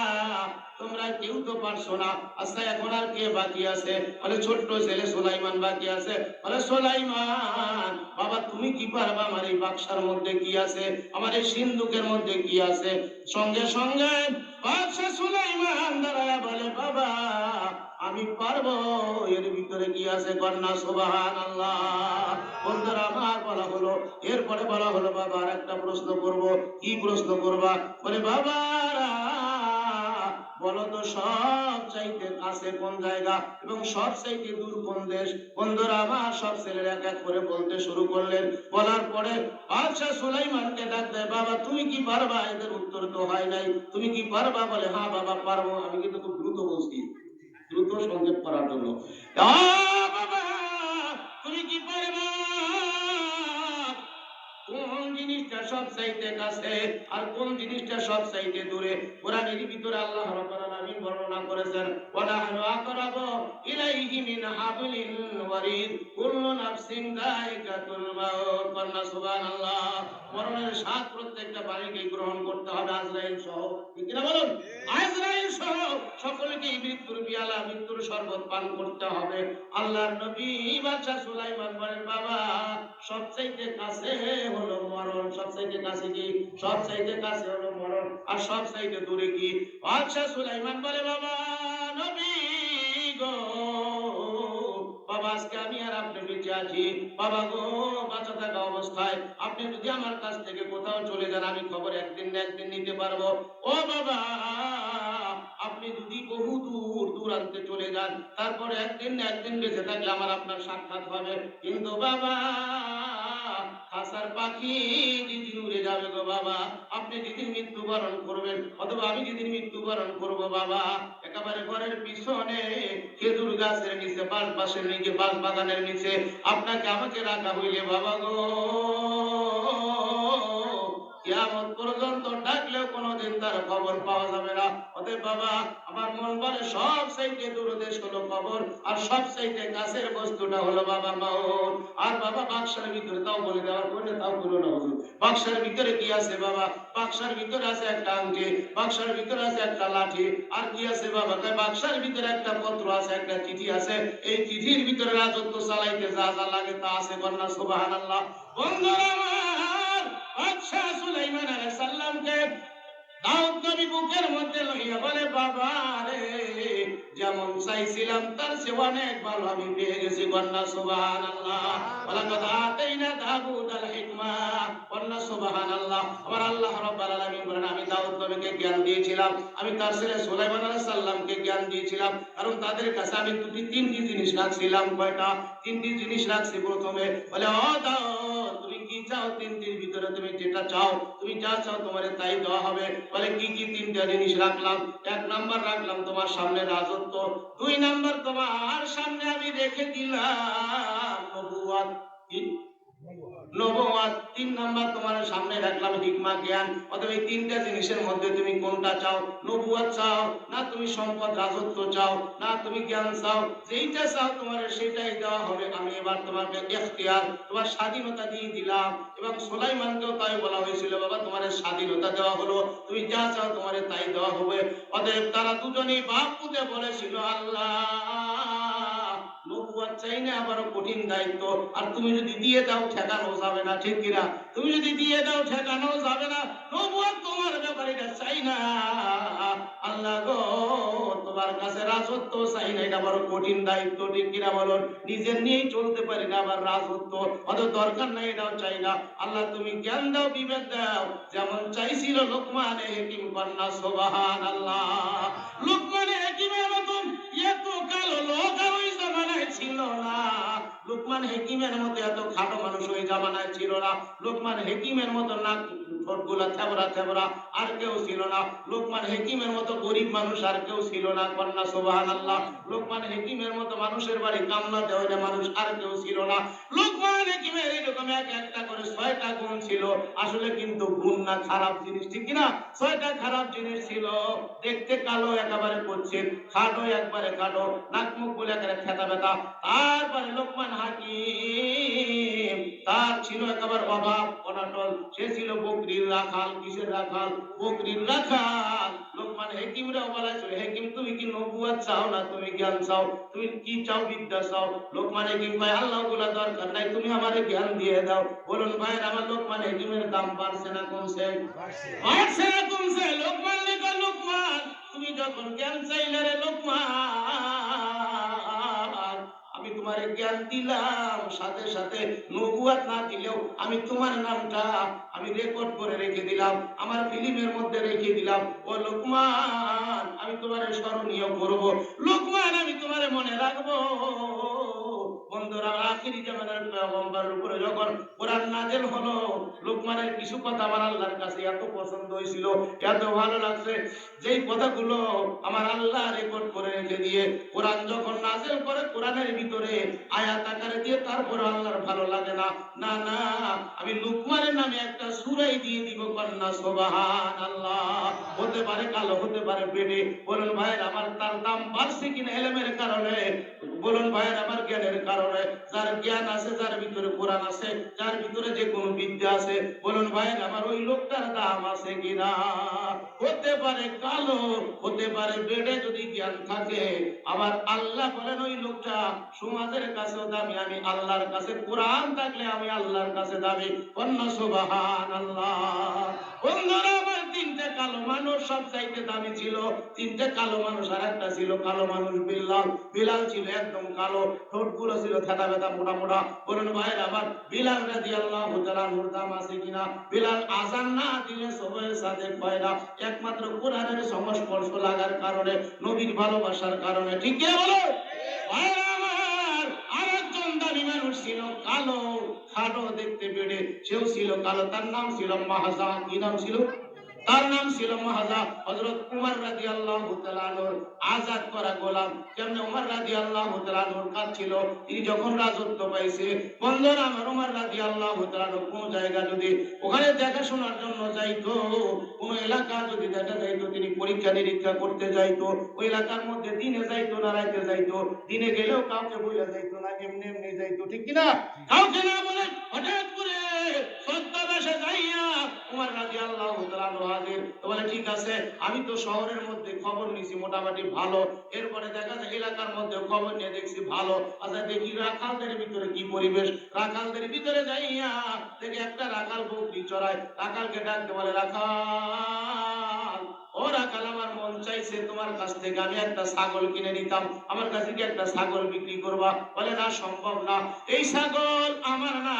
তোমরা কেউ তো পারছো না, আচ্ছা এখন আর কে বাকি আছে? বলে ছোট্ট ছেলে সুলাইমান বাকি আছে। বলে সুলাইমান বাবা তুমি কি পারবা? আমার এই বাক্সার মধ্যে কি আছে, আমার এই সিন্ধুকের মধ্যে কি আছে? সঙ্গে সঙ্গে বাদশাহ সুলাইমান দাঁড়ায় বলে, বাবা আমি পারবো, এর ভিতরে কি আছে? কন্যা সুবহানাল্লাহ। বন্ধুরা আমার বলা হলো, এরপরে বলা হলো বাবা আর একটা প্রশ্ন করব। কি প্রশ্ন করবা? বলে বাবারা বলো তো সব চাইতে কাছে কোন জায়গা এবং সব চাইতে দূর কোন দেশ? বন্ধুরা আমার সব ছেলেরা এক এক করে বলতে শুরু করলেন। বলার পরে বাদশাহ সুলাইমানকে ডাক দেয়, বাবা তুমি কি পারবা? এদের উত্তর তো হয় নাই, তুমি কি পারবা? বলে হ্যাঁ বাবা পারবো। আমি কিন্তু খুব দ্রুত বলছি, দ্রুত সংক্ষেপ করার জন্য। বাবা তুমি কি পারবা? কোন জিনিসটা সব চাইতে কাছে আর কোন জিনিসটা সব চাইতে দূরে? কোরআনের ভিতরে আল্লাহ রাব্বুল আলামিন বর্ণনা করেছেন, ওয়া নাহনু আকরাবু ইলাইহি মিন হাবলিল ওয়ারিদ কুল্লু নাফসিন যায়িকাতুল মাউত। কন্যা সুবহানাল্লাহ। মরণের স্বাদ প্রত্যেকটা বাণীকে গ্রহণ করতে হবে, আজরাইল সহ। ঠিক না বলুন? আজরাইল সহ সকলকে মৃত্যুর পিয়ালা, মৃত্যুর শরবত পান করতে হবে। আল্লাহর নবী বাদশা সুলাইমান বলেন, বাবা সবচাইতে কাছে হলো মরণ। সবচাইতে কাছে কি? সবচাইতে কাছে হলো মরণ। আর সবচাইতে দূরে কি? বাদশা সুলাইমান বলে, বাবা নবী গো, বাবা আজকে আমি আর আপনি বেঁচে আছি, বাবা গো বাঁচা থাকা অবস্থায় আপনি যদি আমার কাছ থেকে কোথাও চলে যান, আমি খবর একদিন না একদিন নিতে পারবো। ও বাবা আপনি যদি বহু দূর দূরান্তে চলে যান, তারপরে একদিন না একদিন বেঁচে থাকলে আমার আপনার সাক্ষাৎ হবে। কিন্তু বাবা খাসার পাখি যেদিন উড়ে যাবে গো বাবা, আপনি যেদিন মৃত্যুবরণ করবেন অথবা আমি যেদিন মৃত্যুবরণ করব বাবা, একেবারে ঘরের পিছনে খেজুর গাছের নিচে, বাঁশ বাসের নিচে, বাঁশ বাগানের নিচে আপনাকে আমাকে রাখা হইলে বাবা গো কিয়ামত পর্যন্ত ডাকলেও কোনোদিন তার খবর পাওয়া যাবে না। অতএব বাবা আমার মন বলে সব চাইতে দূরদেশ হলো কবর, আর সব চাইতে কাছের বস্তুটা হলো বাবা মাওত। আর বাবা বাক্সের ভিতরে, তাও বলে দেওয়ার পরে তাও বলো না হুজুর, বাক্সের ভিতরে কি আছে বাবা? বাক্সের ভিতরে আছে একটা আংটি, বাক্সের ভিতরে আছে একটা লাঠি, আর কি আছে বাবা? বাক্সের ভিতরে একটা পত্র আছে, একটা চিঠি আছে। এই চিঠির ভিতরে রাজত্ব চালাইতে যা যা লাগে তা আছে। কন্যা সুবহানাল্লাহ। বন্ধুরা আমার বাদশা সুলাইমান আলাইহিস সালামকে দাউদ নবী বুকের মধ্যে লইয়া বলে, বাবা রে যেমন চাইছিলাম তার চেয়ে অনেক ভালো আমি পেয়ে গেছি। কন্যা সুবহানাল্লাহ। ওয়ালাকাদ আতাইনা দাউদ আল হিকমা। কন্যা সুবহানাল্লাহ। আমার আল্লাহ রাব্বুল আলামিন বলেন, আমি দাউদ নবীকে জ্ঞান দিয়েছিলাম, আমি তার ছেলে সুলাইমান আলাইহিস সালামকে জ্ঞান দিয়েছিলাম, কারণ তাদের কাছে আমি তিনটি জিনিস রাখছিলাম। কয়টা? তিনটি জিনিস রাখছি। প্রথমে বলে, ও দাউদ তুমি কি চাও? তিনটির ভিতরে তুমি যেটা চাও, তুমি যা চাও তোমার তাই দেওয়া হবে। বলে কি কি? তিনটা জিনিস রাখলাম। এক নাম্বার রাখলাম তোমার সামনে রাজত্ব, দুই নাম্বার তোমার সামনে আমি রেখে দিলাম নবুয়ত, নবুয়ত, তিন নাম্বার তোমার সামনে রাখলাম হিকমা, জ্ঞান। অতএব এই তিনটা জিনিসের মধ্যে তুমি কোনটা চাও? নবুয়ত চাও না তুমি সম্পদ রাজত্ব চাও না তুমি জ্ঞান চাও? যেইটা চাও তোমার সেটাই দেওয়া হবে। আমি এবার তোমাকে ইখতিয়ার, তোমার স্বাধীনতা দিয়ে দিলাম। এবং সুলাইমানকেও তাই বলা হয়েছিল, বাবা তোমার স্বাধীনতা দেওয়া হলো, তুমি যা চাও তোমার তাই দেওয়া হবে। অতএব তারা দুজনেই বাপ পুতে বলেছিল, আল্লাহ নবুয়ত চাই না, আবার কঠিন দায়িত্ব, আর তুমি যদি দিয়ে দাও ঠেকানো যাবে না। ঠিক কিনা? তুমি যদি দিয়ে দাও ঠেকানো যাবে না। নবুয়ত তোমার ব্যাপারে এটা চাই না। আল্লাহ গো তোমার কাছে রাজত্ব চাই না, এটা বড় কঠিন দায়িত্ব। ঠিক কিনা বলুন? নিজের নিয়েই চলতে পারি না, আবার রাজত্ব অত দরকার নাই, এটাও চাই না। আল্লাহ তুমি জ্ঞান দাও, বিবেক দাও, যেমন চাইছিল লোকমানে হাকিম। কন্যা সুবহানাল্লাহ। লোকমানে হাকিমের মতন এত কালো লোক ওই জামানায় ছিল না। লোকমান হাকিমের মতো এত খাটো মানুষ ওই জামানায় ছিল না। লোকমান হাকিমের মতো নাক ঠোঁটগুলা থেবরা থেবরা, আর কেউ ছিল না। লোকমান হাকিমের মতো গরিব মানুষ আর কেউ ছিল না। কন্যা সুবহানাল্লাহ। লোকমান হাকিমের মতো মানুষের বাড়ি কামনা দেওয়া মানুষ আর কেউ ছিল না। লোকমান হাকিমের এরকম একটা করে 6টা গুণ ছিল। আসলে কিন্তু গুণ না, খারাপ জিনিস, ঠিক কিনা? 6টা খারাপ জিনিস ছিল। দেখতে কালো একেবারে করছে, খাটো একবারে খাটো, নাক মুখ বলে একেবারে খেতা ব্যথা। তারপরে লোকমান হাকিম তার ছিল একেবারে অভাব অনাটন। সে ছিল বকরির রাখাল। কিসের রাখাল? বকরির রাখাল। লোকমান হাকিমরা বলা ছিল, হাকিম তুমি কি নবুয়ত চাও না তুমি জ্ঞান চাও? তুমি কি চাও? বিদ্যা চাও? লোকমান হাকিম ভাই আল্লাহ গুলা দরকার নাই, তুমি আমারে জ্ঞান দিয়ে দাও। বলুন ভাই আমার লোকমান হাকিমের দাম বাড়ছে না কমছে? বাড়ছে না কমছে? লোকমান লেখা লোকমান তুমি যখন জ্ঞান চাইলে রে লোকমান, আমি তোমার জ্ঞান দিলাম, সাথে সাথে নবুয়ত না দিলেও আমি তোমার নামটা আমি রেকর্ড করে রেখে দিলাম, আমার ফিল্মের মধ্যে রেখে দিলাম। ও লোকমান আমি তোমার স্মরণীয় করব, লোকমান আমি তোমার মনে রাখবো। বন্ধুরা আখিরি জামানার পয়গম্বরের উপরে যখন কোরআন নাযিল হলো, লোকমানের কিছু কথা আমার আল্লাহর কাছে এত পছন্দ হয়েছিল, এত ভালো লাগছে, যেই কথাগুলো আমার আল্লাহ রেকর্ড করে রেখে দিয়ে কোরআন যখন নাযিল করে কোরআনের ভিতরে আয়াত আকারে দিয়ে তারপর আল্লাহর ভালো লাগে না। না না, আমি লোকমানের নামে একটা সূরাই দিয়ে দিব। কন্যা সুবহানাল্লাহ। হতে পারে কালো, হতে পারে বেড়ে। বলুন ভাইয়ের আমার তার দাম বাড়ছে কিনা ইলমের কারণে? বলুন ভাইয়ের আমার জ্ঞানের কারণে। যার জ্ঞান আছে, যার ভিতরে কোরআন আছে, যার ভিতরে যে কোনো বিদ্যা আছে, বলুন ভাইয়ের আমার ওই লোকটার দাম আছে কিনা? হতে পারে কালো, হতে পারে বেড়ে, যদি জ্ঞান থাকে আবার আল্লাহ বলেন ওই লোকটা সমাজের কাছেও দামি, আমি আল্লাহর কাছে, কোরআন থাকলে আমি আল্লাহর কাছে দামি। কন্যা সুবহানাল্লাহ। বন্ধুরা আমার 3টে কালো মানুষ সব চাইতে দামি ছিল। 3টে কালো মানুষ, আর একটা ছিল কালো মানুষ বিল্লাল। বিলাল ছিল একদম কালো, ঠোঁটগুলো ছিল থেতা ব্যথা মোটা মোটা। বলুন ভাইয়ের আমার বিলাল রাদিয়াল্লাহু তাআলা আনহুর দাম আছে কিনা? বিলাল আযান না দিলে সবাই সাদেক হয় না, একমাত্র কোরআনের সংস্পর্শ লাগার কারণে, নবীর ভালোবাসার কারণে। ঠিক কি বলো ভাইয়ের আমার? আরেকজন দামি মানুষ ছিল কালো, খাটো দেখতে বেড়ে, সেও ছিল কালো, তার নাম ছিল মাহাজা। কি নাম ছিল? তার নাম ছিল মাহাজা। হযরত উমর রাদিয়াল্লাহু তাআলা আনহুর আযাদ করা গোলাম। যেমন উমর রাদিয়াল্লাহু তাআলা আনহুর কাজ ছিল, তিনি যখন রাজত্ব পাইছে, বন্ধুরা আমার উমর রাদিয়াল্লাহু তাআলা আনহু কোন জায়গা যদি ওখানে দেখাশোনার জন্য যাইতো, কোন এলাকা যদি দেখা যাইতো, তিনি পরীক্ষা নিরীক্ষা করতে যাইতো, ওই এলাকার মধ্যে দিনে যাইতো না রাতে যাইতো, দিনে গেলেও কাউকে বলে যাইতো না, এমনি এমনি যাইতো। ঠিক কিনা? কাউকে না বলে হঠাৎ করে ছদ্মবেশে যাইয়া উমর রাদিয়াল্লাহু তাআলা আনহু হাজির। তো বলে ঠিক আছে, আমি তো শহরের মধ্যে খবর নিছি মোটামুটি ভালো, এরপরে দেখা যায় এলাকার মধ্যে খবর নিয়ে দেখছি ভালো। আচ্ছা দেখি রাখালদের ভিতরে কি পরিবেশ। রাখালদের ভিতরে যাইয়া দেখি একটা রাখাল বকরি চড়ায়। রাখালকে ডাকতে বলে, রাখাল ও রাখাল, আমার মন চাইছে তোমার কাছ থেকে আমি একটা ছাগল কিনে নিতাম, আমার কাছে কি একটা ছাগল বিক্রি করবা? বলে না, সম্ভব না, এই ছাগল আমার না,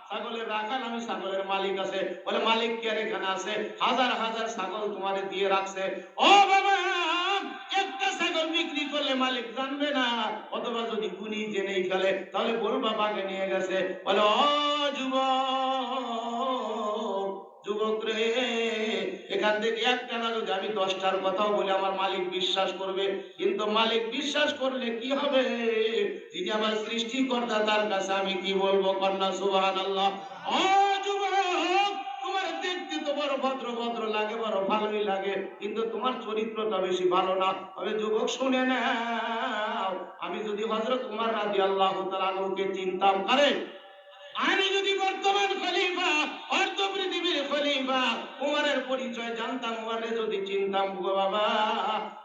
ছাগলের রাখাল আমি, ছাগলের মালিক আছে। বলে মালিক কি আর এখানে আছে? হাজার হাজার ছাগল তোমারে দিয়ে রাখছে। ও বাবা, একটা ছাগল বিক্রি করলে মালিক জানবে না, অথবা যদি গুনি জেনেই ফেলে তাহলে বলবা বাগে নিয়ে গেছে। বলে ও যুবক, যুবক রে, এখান থেকে একটা না যদি আমি 10টার কথাও বলে আমার মালিক বিশ্বাস করবে, কিন্তু মালিক বিশ্বাস করলে কি হবে? যিনি আমার সৃষ্টিকর্তা তার কাছে আমি কি বলবো? কন্যা সুবহানাল্লাহ। ও যুবক, তোমার দেখতে তো বড় ভদ্র ভদ্র লাগে, বড় ভালোই লাগে, কিন্তু তোমার চরিত্রটা বেশি ভালো না। তবে যুবক শুনে নাও, আমি যদি হযরত উমর রাদিয়াল্লাহু তাআলা আনহুকে চিনতাম, আরে আমি যদি বর্তমান খলিফা, অর্ধ পৃথিবীর খলিফা উমরের পরিচয় জানতাম, উমরে যদি চিনতাম গো বাবা,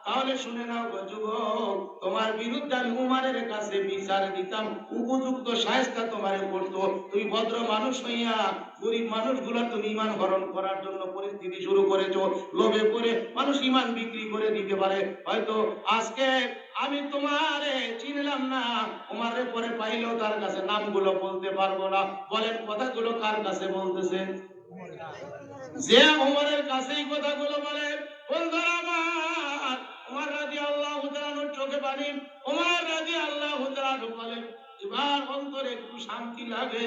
তাহলে শুনে নাও গো যুবক, তোমার বিরুদ্ধে আমি উমরের কাছে বিচার দিতাম, উপযুক্ত শায়েস্তা তোমারে করতো। তুমি ভদ্র মানুষ হইয়া গরিব মানুষগুলো তুমি ঈমান হরণ করার জন্য পরিস্থিতি শুরু করেছো। লোভে পড়ে মানুষ ঈমান বিক্রি করে দিতে পারে। হয়তো আজকে আমি তোমারে চিনলাম না, উমরের পরে পাইলেও তার কাছে নামগুলো বলতে পারবো না। বলেন কথাগুলো কার কাছে বলতেছে? যে উমরের কাছেই কথাগুলো বলে। বন্ধুরা আমার, উমর রাদিয়াল্লাহু তাআলা চোখে পানি। উমর রাদিয়াল্লাহু তাআলা বলেন, এবার অন্তরে একটু শান্তি লাগে,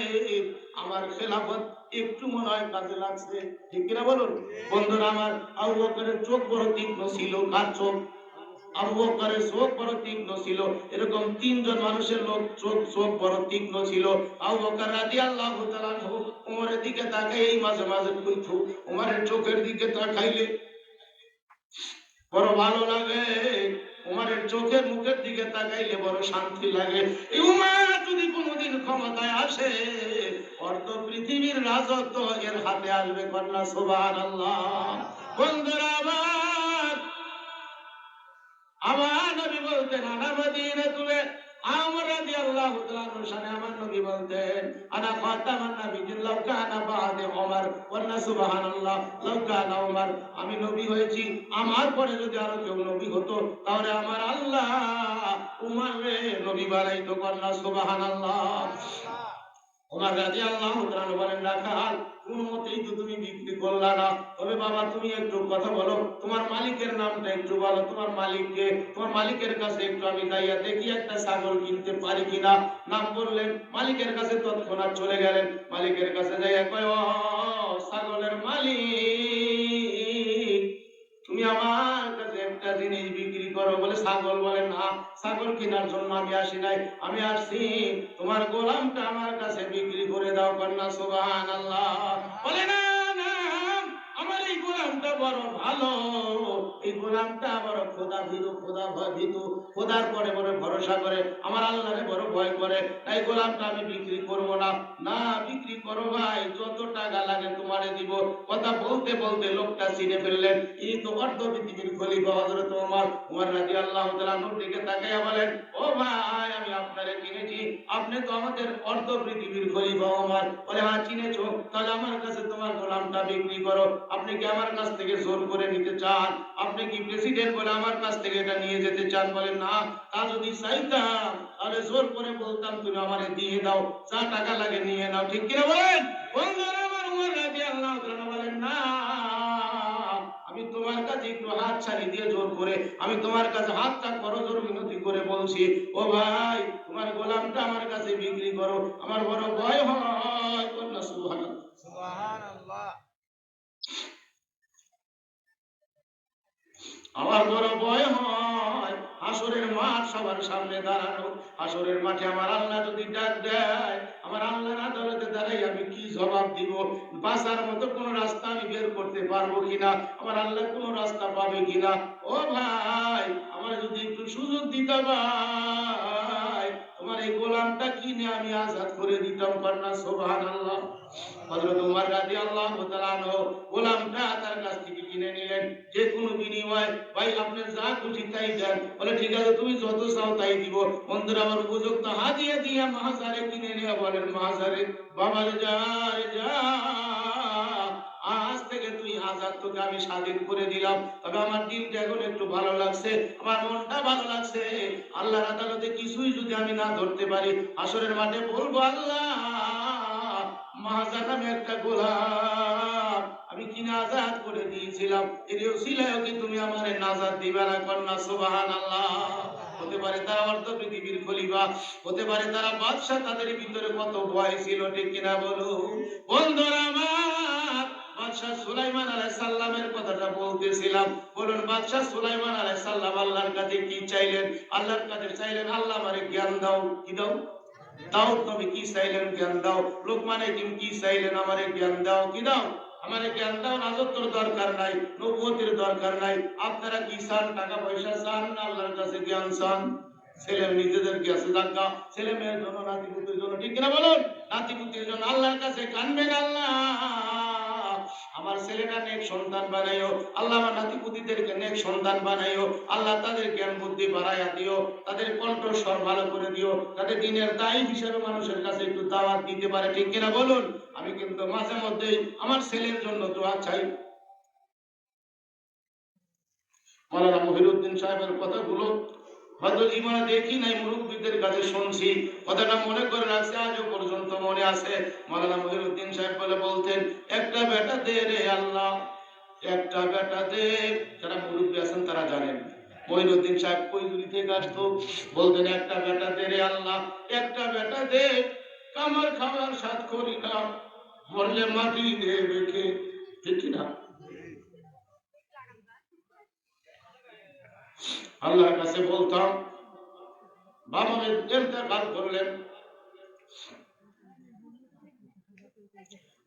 আমার খেলাফত একটু মনে হয় কাজে লাগছে। ঠিক কিনা বলুন বন্ধুরা আমার? আবু বকরের চোখ বড় তীক্ষ্ণ ছিল। কার চোখ? আবু বকরের চোখ বড় তীক্ষ্ণ ছিল। এরকম তিনজন মানুষের চোখ বড় তীক্ষ্ণ ছিল। আবু বকর রাদিয়াল্লাহু তাআলা আনহু ওমরের দিকে তাকাই এই মাঝে মাঝে বলতো, ওমরের চোখের দিকে তাকাইলে বড় ভালো লাগে, উমারের চোখের মুখের দিকে তাকাইলে বড় শান্তি লাগে। এই উমার যদি কোনোদিন ক্ষমতায় আসে, অর্ধ পৃথিবীর রাজত্ব এর হাতে আসবে। কন্যা সুবহানাল্লাহ। বন্ধুরা আমার নবী বলতেন, আনা মাদিনাতুল আমর রাদিয়াল্লাহু তাআলা আনহু শানে আমার নবী বলতেন, আনা খাতামান নাবিয়্যিন লাউ কানা বা'দে ওমর। কন্যা সুবহানাল্লাহ। লাউ কানা ওমর, আমি নবী হয়েছি, আমার পরে যদি আরো কেউ নবী হতো তাহলে আমার আল্লাহ উমরে নবী বানাইতো। কন্যা সুবহানাল্লাহ। ওমর রাদিয়াল্লাহু তাআলা বলেন, রাখাল কোন মতেই তো তুমি বিক্রি করলা না। তবে বাবা তুমি একটু কথা বলো, তোমার মালিকের নামটা একটু বলো, তোমার মালিককে, তোমার মালিকের কাছে একটু আমি যাইয়া দেখি একটা ছাগল কিনতে পারি কিনা। নাম বললেন, মালিকের কাছে তৎক্ষণাৎ চলে গেলেন। মালিকের কাছে যাইয়া কয়, ও ছাগলের মালিক, তুমি আমার কাছে একটা জিনিস বিক্রি করো। বলে ছাগল? বলে না, ছাগল কেনার জন্য আমি আসি নাই, আমি আসছি তোমার গোলামটা আমার কাছে বিক্রি করে দাও। কন্যা সুবহানাল্লাহ। বলে না না, আমার এই গোলামটা বড় ভালো, এই গোলামটা বড় খোদা ভীরু, খোদা ভীতু, খোদার পরে বড় ভরসা করে, আমার আল্লাহরে বড় ভয় করে, তাই গোলামটা আমি বিক্রি করব না। না বিক্রি করো ভাই, যত টাকা লাগে তোমারে দিব। কথা বলতে বলতে লোকটা চিনে ফেললেন, এই তো অর্ধ পৃথিবীর খলিফা হযরত ওমর। ওমর রাদিয়াল্লাহু তাআলা নূর দিকে তাকাইয়া বলেন, ও ভাই আমি আপনারে চিনেছি, আপনি তো আমাদের অর্ধ পৃথিবীর খলিফা ওমর। বলে হ্যাঁ চিনেছো, তাহলে আমার কাছে তোমার গোলামটা বিক্রি করো। আপনি কি আমার কাছ থেকে জোর করে নিতে চান? আপনি কি প্রেসিডেন্ট বলে আমার কাছ থেকে এটা নিয়ে যেতে চান? বলেন না, তা যদি চাইতাম তাহলে জোর করে বলতাম তুমি আমারে দিয়ে দাও, যা টাকা লাগে নিয়ে নাও। ঠিক কিনা বলেন বন্ধুরা আমার? ওমর রাদিয়াল্লাহু তাআলা বলেন, না আমি তোমার কাছে একটু হাত ছাড়ি দিয়ে জোর করে, আমি তোমার কাছে হাতটা করজোর মিনতি করে বলছি, ও ভাই তোমার গোলামটা আমার কাছে বিক্রি করো, আমার বড় ভয় হয়। কন্যা সুবহানাল্লাহ। সুবহানাল্লাহ। আমার বড় ভয় হয় হাসরের মাঠ, সবার সামনে দাঁড়ানো। হাসরের মাঠে আমার আল্লাহ যদি ডাক দেয়, আমার আল্লাহর আদালতে দাঁড়াই আমি কি জবাব দিব? বাঁচার মতো কোন রাস্তা আমি বের করতে পারবো কিনা, আমার আল্লাহ কোন রাস্তা পাবে কিনা। ও ভাই আমার যদি একটু সুযোগ দিতে ভাই, তোমার এই গোলামটা কিনে আমি আজাদ করে দিতাম। কন্যা সুবহানাল্লাহ। হযরত ওমর রাদিয়াল্লাহু তাআলা আনহু গোলামটা তার কাছ থেকে কিনে নিলেন, যে কোনো বিনিময়, ভাই আপনি যা খুশি তাই দেন। বলে ঠিক আছে, তুমি যত চাও তাই দিব। বন্ধুরা আমার উপযুক্ত হাদিয়া দিয়া মাহজারে কিনে নিয়ে বলেন, মাহজারে বাবার যা রে যা, আজ থেকে তুই আজাদ, তোকে আমি স্বাধীন করে দিলাম। তবে আমার দিলটা এখন একটু ভালো লাগছে, আমার মনটা ভালো লাগছে। আল্লাহর আদালতে কিছুই যদি আমি না ধরতে পারি, হাসরের মাঠে বলবো, আল্লাহ মাহজার নামে একটা গোলাম আমি কিনে আজাদ করে দিয়েছিলাম, এর ওসিলায় কি তুমি আমারে নাজাত দিবে না? কন্যা সুবহানাল্লাহ। হতে পারে তারা অর্ধ পৃথিবীর খলিফা, হতে পারে তারা বাদশা, তাদের ভিতরে কত ভয় ছিল। ঠিক কিনা বলো বন্ধুরা আমার? বাদশাহ সুলাইমান আলাইহিস সালামের কথাটা বলতেছিলাম। বলুন বাদশাহ সুলাইমান আলাইহিস সালাম আল্লাহর কাছে কি চাইলেন? আল্লাহর কাছে চাইলেন, আল্লাহ আমারে জ্ঞান দাও। কি দাও? দাউদ নবী কি চাইলেন? জ্ঞান দাও। লোকমান হাকিম কি চাইলেন? আমারে জ্ঞান দাও। কি দাও? আমারে জ্ঞান দাও। রাজত্বের দরকার নাই, নবুয়তের দরকার নাই। আপনারা কি চান? টাকা পয়সা চান না আল্লাহর কাছে জ্ঞান চান? ছেলে নিজেদের কাছে জায়গা, ছেলে মেয়ের জন্য, নাতিপুতির জন্য। ঠিক কিনা বলুন? নাতিপুতির জন্য আল্লাহর কাছে কানবেন, আল্লাহ আমার ছেলেটা নেক সন্তান বানাইও, আল্লাহ আমার নাতিপুতিদেরকে নেক সন্তান বানাইও, আল্লাহ তাদের জ্ঞান বুদ্ধি বাড়াইয়া দিও, তাদের কণ্ঠস্বর ভালো করে দিও, তাদের দিনের দায়ী হিসেবে মানুষের কাছে একটু দাওয়াত দিতে পারে। ঠিক কিনা বলুন? আমি কিন্তু মাঝে মধ্যেই আমার ছেলের জন্য দোয়া চাই। মাওলানা মহিউদ্দিন সাহেবের কথাগুলো হয়তো জীবনে দেখি নাই, মুরব্বীদের কাছে শুনছি, কথাটা মনে করে রাখছি, আজও পর্যন্ত মনে আছে। মাওলানা মহিউদ্দিন সাহেব বলে বলতেন, একটা বেটা দে রে আল্লাহ, একটা বেটা দে। যারা মুরব্বী আছেন তারা জানেন, মঈনুদ্দিন সাহেব কৈজুরি থেকে আসতো, বলতেন একটা বেটা দে রে আল্লাহ, একটা বেটা দে, কামার খাবার সাথ করি না, মরলে মাটি দিয়ে রেখে। ঠিক না? আল্লাহর কাছে বলতাম, বাবা ইন্তেকাল করলেন,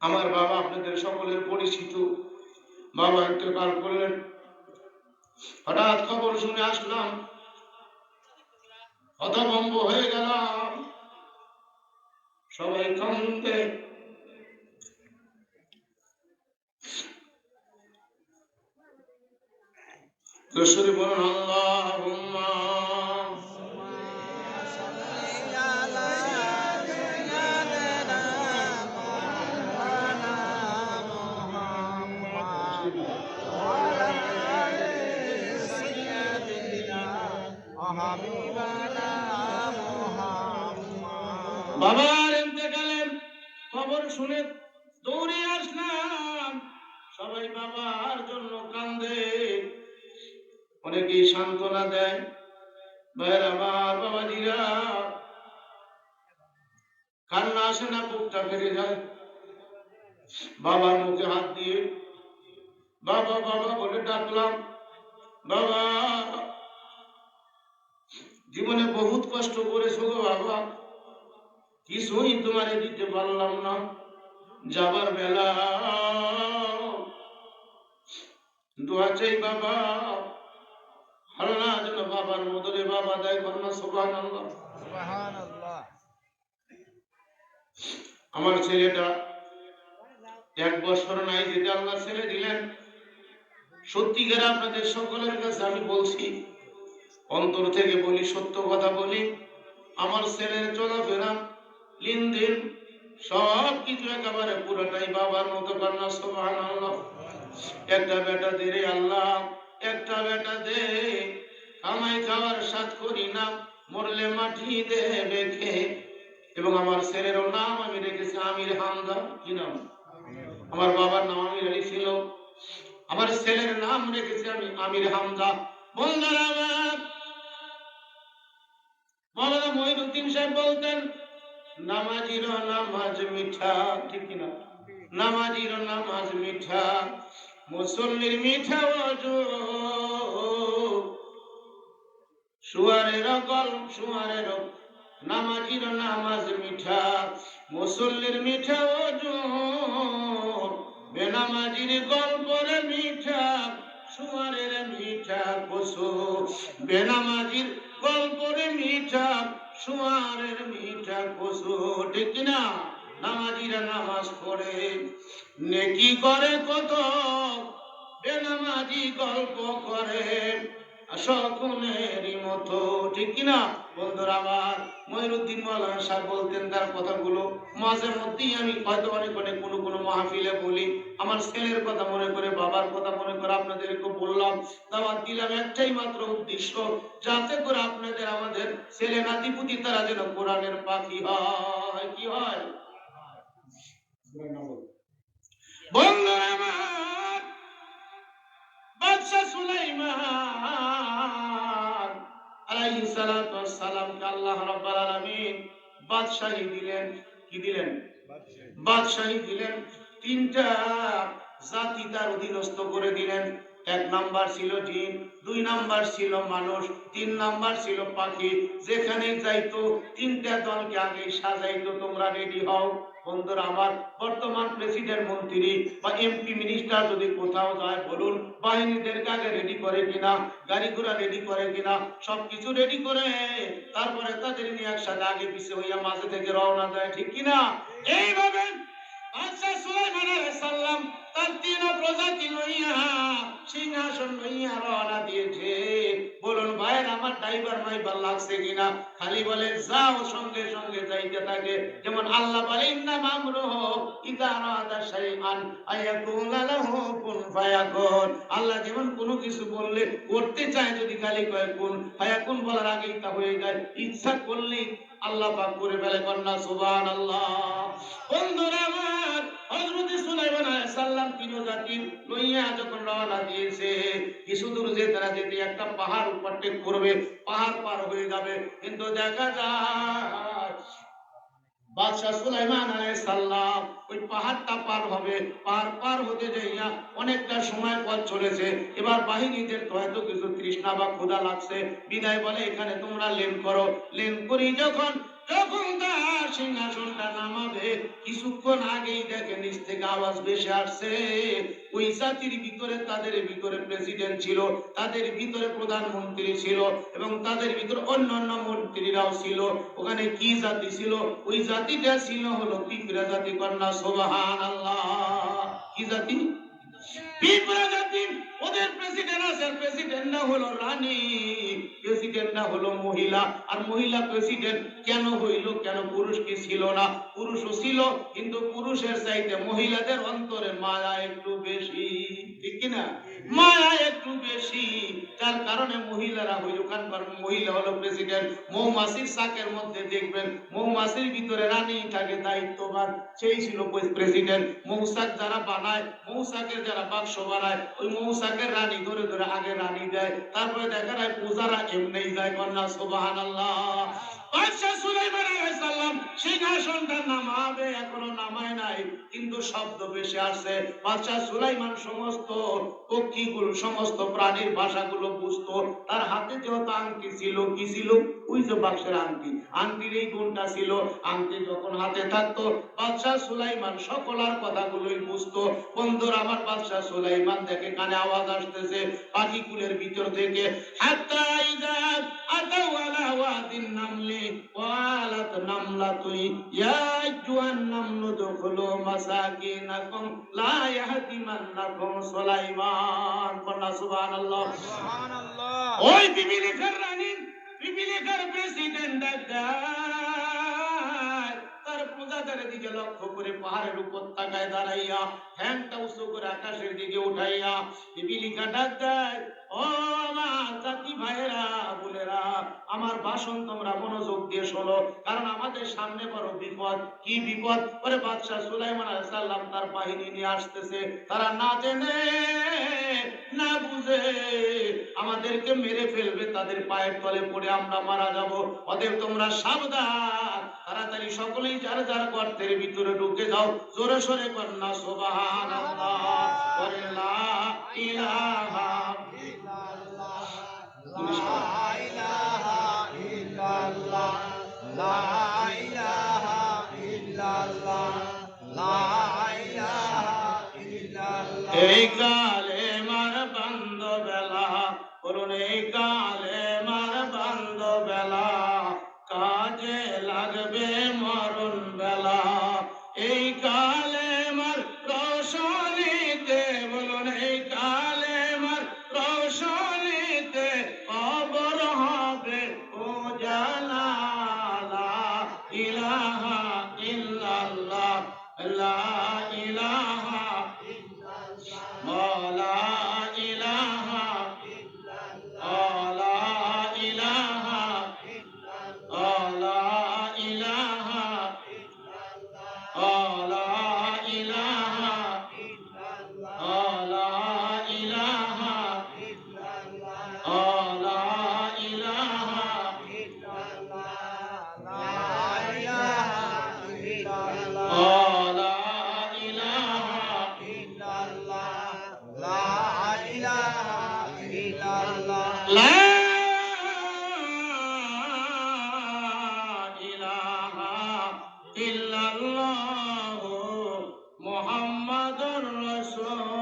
আমার বাবা আপনাদের সকলের পরিচিত, বাবা ইন্তেকাল করলেন। হঠাৎ খবর শুনে আসলাম, হতভম্ব হয়ে গেলাম, সবাই কান্দে। রসুল বলেন আল্লাহুম্মা বাবার ইন্তেকালের খবর শুনে দৌড়ে আসলাম, সবাই বাবার জন্য কান্দে, অনেকেই সান্ত্বনা দেয়। ভাইয়ের আমার, বাবাজিরা, কান্না আসে না, বুকটা ফেরে যায়। বাবার মুখে হাত দিয়ে বাবা বাবা বলে ডাকলাম, বাবা জীবনে বহুত কষ্ট করেছো গো বাবা, কিছুই তোমারে দিতে পারলাম না, যাবার বেলা দোয়া চাই বাবা, আল্লাহ যেন বাবার মদরে বাবা দেয়। কন্যা সুবহানাল্লাহ। আমার ছেলেটা 1 বছর নাই, যেটা আল্লাহ ছেলে দিলেন, সত্যিকার আপনাদের সকলের কাছে আমি বলছি, অন্তর থেকে বলি, সত্য কথা বলি, আমার ছেলের চলাফেরা, লেনদেন, সব কিছু একেবারে পুরোটাই বাবার মতো। কন্যা সুবহানাল্লাহ। একটা বেটা দে রে আল্লাহ, একটা বেটা দে, কামাই খাওয়ার সাথ করি না, মরলে মাটি দেবে খেয়ে। এবং আমার ছেলেরও নাম আমি রেখেছি আমির হামজা। কি নাম? আমার বাবার নাম আমির আলী ছিল, আমার ছেলের নাম রেখেছি আমি আমির হামজা। বন্ধুরা আমার, মাওলানা মঈনুদ্দিন সাহেব বলতেন, নামাজির নামাজ মিঠা। ঠিক কিনা? নামাজির নামাজ মিঠা, মুসল্লির মিঠা ওযু, সুয়ারের গল্প সুয়ারের, নামাজির নামাজ মিঠা, মুসল্লির মিঠা ওযু, বেনামাজির গল্পের মিঠা, সুয়ারের মিঠা কসু। বেনামাজির গল্পের মিঠা, সুয়ারের মিঠা কসু। ঠিক না? নামাজিরা নামাজ পড়ে, নেকি করে কত, বেনামাজি গল্প করে শকুনেরই মতো। ঠিক কিনা বন্ধুরা আমার? মঈনুদ্দিন মাওলানা সাহেব বলতেন, তার কথাগুলো মাঝে মধ্যেই আমি হয়তো অনেক অনেক কোনো মাহফিলে বলি। আমার ছেলের কথা মনে করে, বাবার কথা মনে করে আপনাদেরকে বললাম, দাওয়াত দিলাম একটাই মাত্র উদ্দেশ্য, যাতে করে আপনাদের আমাদের ছেলে নাতিপুতি তারা যেন কোরআনের পাখি হয়। কি হয়? বন্ধুরা আমার, বাদশা সুলাইমান আলাইহিস সালাতু ওয়াস সালামকে আল্লাহ রাব্বুল আলামিন বাদশাহী দিলেন। কি দিলেন? বাদশাহী দিলেন। 3টা জাতি তার অধীনস্থ করে দিলেন। 1 নাম্বার ছিল জিন, 2 নাম্বার ছিল মানুষ, 3 নাম্বার ছিল পাখি। যেখানে যাইতো 3টা দলকে আগে সাজাইতো, তোমরা রেডি হও। বন্ধুরা আমার, বর্তমান প্রেসিডেন্ট, মন্ত্রী বা এমপি, মিনিস্টার যদি কোথাও যায়, বলুন বাহিনীদেরকে আগে রেডি করে কিনা, গাড়ি ঘোড়া রেডি করে কিনা, সবকিছু রেডি করে তারপরে তাদের নিয়ে একসাথে আগে পিছিয়ে হইয়া মাঝে থেকে রওনা দেয়। ঠিক কিনা? এইভাবে বাদশা সুলাইমান আলাইহিস সালাম তার 3 প্রজাতি লইয়া সিংহাসন লইয়া রওনা দিয়েছে। বলুন ভাইয়ের আমার, ড্রাইভার মাইবার লাগছে কিনা? খালি বলে যাও, সঙ্গে সঙ্গে যাইতে থাকে। যেমন আল্লাহ বলে, ইন্নামা আমরুহু ইযা আরাদা শাইআন আয়াকুলা লাহু কুন ফায়াকুন। আল্লাহ যেমন কোনো কিছু বললে, করতে চায় যদি, খালি কয় কুন ফায়াকুন বলার আগেই তা হয়ে যায়। ইচ্ছা করলেই আল্লাহ পাক করে ফেলে। কন্যা সুবহানাল্লাহ। বন্ধুরা আমার, হযরত সুলাইমান আলাইহিস সালাম তিন জাতি লইয়া যখন রওনা দিয়েছে, কিছু দূর যেতে না যেতে একটা পাহাড় উপরটেক করবে, পাহাড় পার হয়ে যাবে, কিন্তু দেখা যায় বাদশাহ সুলাইমান আলাইহিস সালাম ওই পাহাড়টা পার হবে, পার হতে যাইয়া অনেকটা সময় পথ চলেছে। এবার বাহিনীদের তো হয়তো কিছু তৃষ্ণা বা ক্ষুধা লাগছে, বিদায় বলে এখানে তোমরা লেন করো। লেন করি যখন যখন তার সিংহাসনটা নামাবে, কিছুক্ষণ আগেই দেখে নিচ থেকে আওয়াজ ভেসে আসছে। ওই জাতির ভিতরে, তাদের ভিতরে প্রেসিডেন্ট ছিল, তাদের ভিতরে প্রধানমন্ত্রী ছিল, এবং তাদের ভিতরে অন্যান্য মন্ত্রীরাও ছিল। ওখানে কি জাতি ছিল? ওই জাতিটা ছিল হলো পিঁপড়া জাতি। কন্যা সুবহানাল্লাহ। কি জাতি? পিঁপড়া জাতি। ওদের প্রেসিডেন্ট আছে, প্রেসিডেন্টটা হলো রানী, প্রেসিডেন্টটা হলো মহিলা। আর মহিলা প্রেসিডেন্ট কেন হইল? কেন পুরুষ কি ছিল না? পুরুষও ছিল, কিন্তু পুরুষের চাইতে মহিলাদের অন্তরে মায়া একটু বেশি, ঠিক কিনা? মায়া একটু বেশি, যার কারণে মহিলারা হইল, কারণ মহিলা হলো প্রেসিডেন্ট। মৌমাছির চাকের মধ্যে দেখবেন মৌমাছির ভিতরে রানী থাকে দায়িত্ববান, সেই ছিল প্রেসিডেন্ট। মৌচাক যারা বানায়, মৌচাকের যারা বাক্স বানায়, ওই মৌচাকের রানী ধরে ধরে আগে রানী দেয়, তারপরে দেখা যায় পূজারা এমনিই যায়। কন্যা সুবহানাল্লাহ। বাদশাহ সুলাইমান আলাইহিস সালাম সিংহাসনটা নামাবে, এখনো নামায় নাই, কিন্তু শব্দ ভেসে আসছে। বাদশাহ সুলাইমান সমস্ত পক্ষীগুলো, সমস্ত প্রাণীর ভাষাগুলো বুঝতো। তার হাতে যেহেতু আংটি ছিল, কি ছিল? ওই যে বাক্সের আংটি, আংটির এই গুণটা ছিল। আংটি যখন হাতে থাকতো, বাদশাহ সুলাইমান সকলার কথাগুলোই বুঝতো। বন্ধুরা আমার, বাদশাহ সুলাইমান দেখে কানে আওয়াজ আসতেছে পাখিকুলের ভিতর থেকে, হাত্তা ইযা আতাউ আলা ওয়াদিন নামলি ওয়ালাত নামলাতুই ইয়া আইয়ুহান নামলু দুখুলু মাসাকিনাকুম লা ইয়াহতিমান্নাকুম সুলাইমান। কন্যা সুবহানাল্লাহ। সুবহানাল্লাহ। ওই বিবিলিকার রানী, বিবিলিকার প্রেসিডেন্ট তার প্রজাদের দিকে লক্ষ্য করে পাহাড়ের উপত্যকায় দাঁড়াইয়া হ্যাংটা উঁচু করে আকাশের দিকে উঠাইয়া বিবিলিকা ডাক দেয়, ও আমার জাতি ভাইয়েরা, বোনেরা, আমার ভাষণ তোমরা মনোযোগ দিয়ে শোনো, কারণ আমাদের সামনে বড় বিপদ। কি বিপদ? ওরে বাদশাহ সুলাইমান আলাইহিস সালাম তার বাহিনী নিয়ে আসতেছে, তারা না জেনে না বুঝে আমাদেরকে মেরে ফেলবে, তাদের পায়ের তলে পড়ে আমরা মারা যাব। অতএব তোমরা সাবধান, তাড়াতাড়ি সকলেই যার যার গর্তের ভিতরে ঢুকে যাও। জোরে সোরে কন্যা সুবহানাল্লাহ। লা ইলাহা ইল্লাল্লাহ, লা ইলাহা ইল্লাল্লাহ, লা ইলাহা ইল্লাল্লাহ, লা ইলাহা ইল্লাল্লাহ। এই কালেমার বান্দবেলা, বলুন এই কালেমার বান্দবেলা, কাজে লাগবে মরণ বেলা। এই কালেমার রোশনীতে, বলুন এই কালেমার রোশনীতে কবর হবে উজালা। লা ইলাহা ইল্লাল্লাহ, লা ইলাহা ইল্লাল্লাহ, লা ইলাহা ইল্লাল্লাহ, লা ইলাহা ইল্লাল্লাহ, লা ইলাহা ইল্লাল্লাহ, লা ইলাহা ইল্লাল্লাহ, লা ইলাহা ইল্লাল্লাহ, লা ইলাহা ইল্লাল্লাহ, লা ইলাহা ইল্লাল্লাহ, লা ইলাহা ইল্লাল্লাহ, লা ইলাহা ইল্লাল্লাহ, লা ইলাহা ইল্লাল্লাহ মুহাম্মাদুর রাসূলুল্লাহ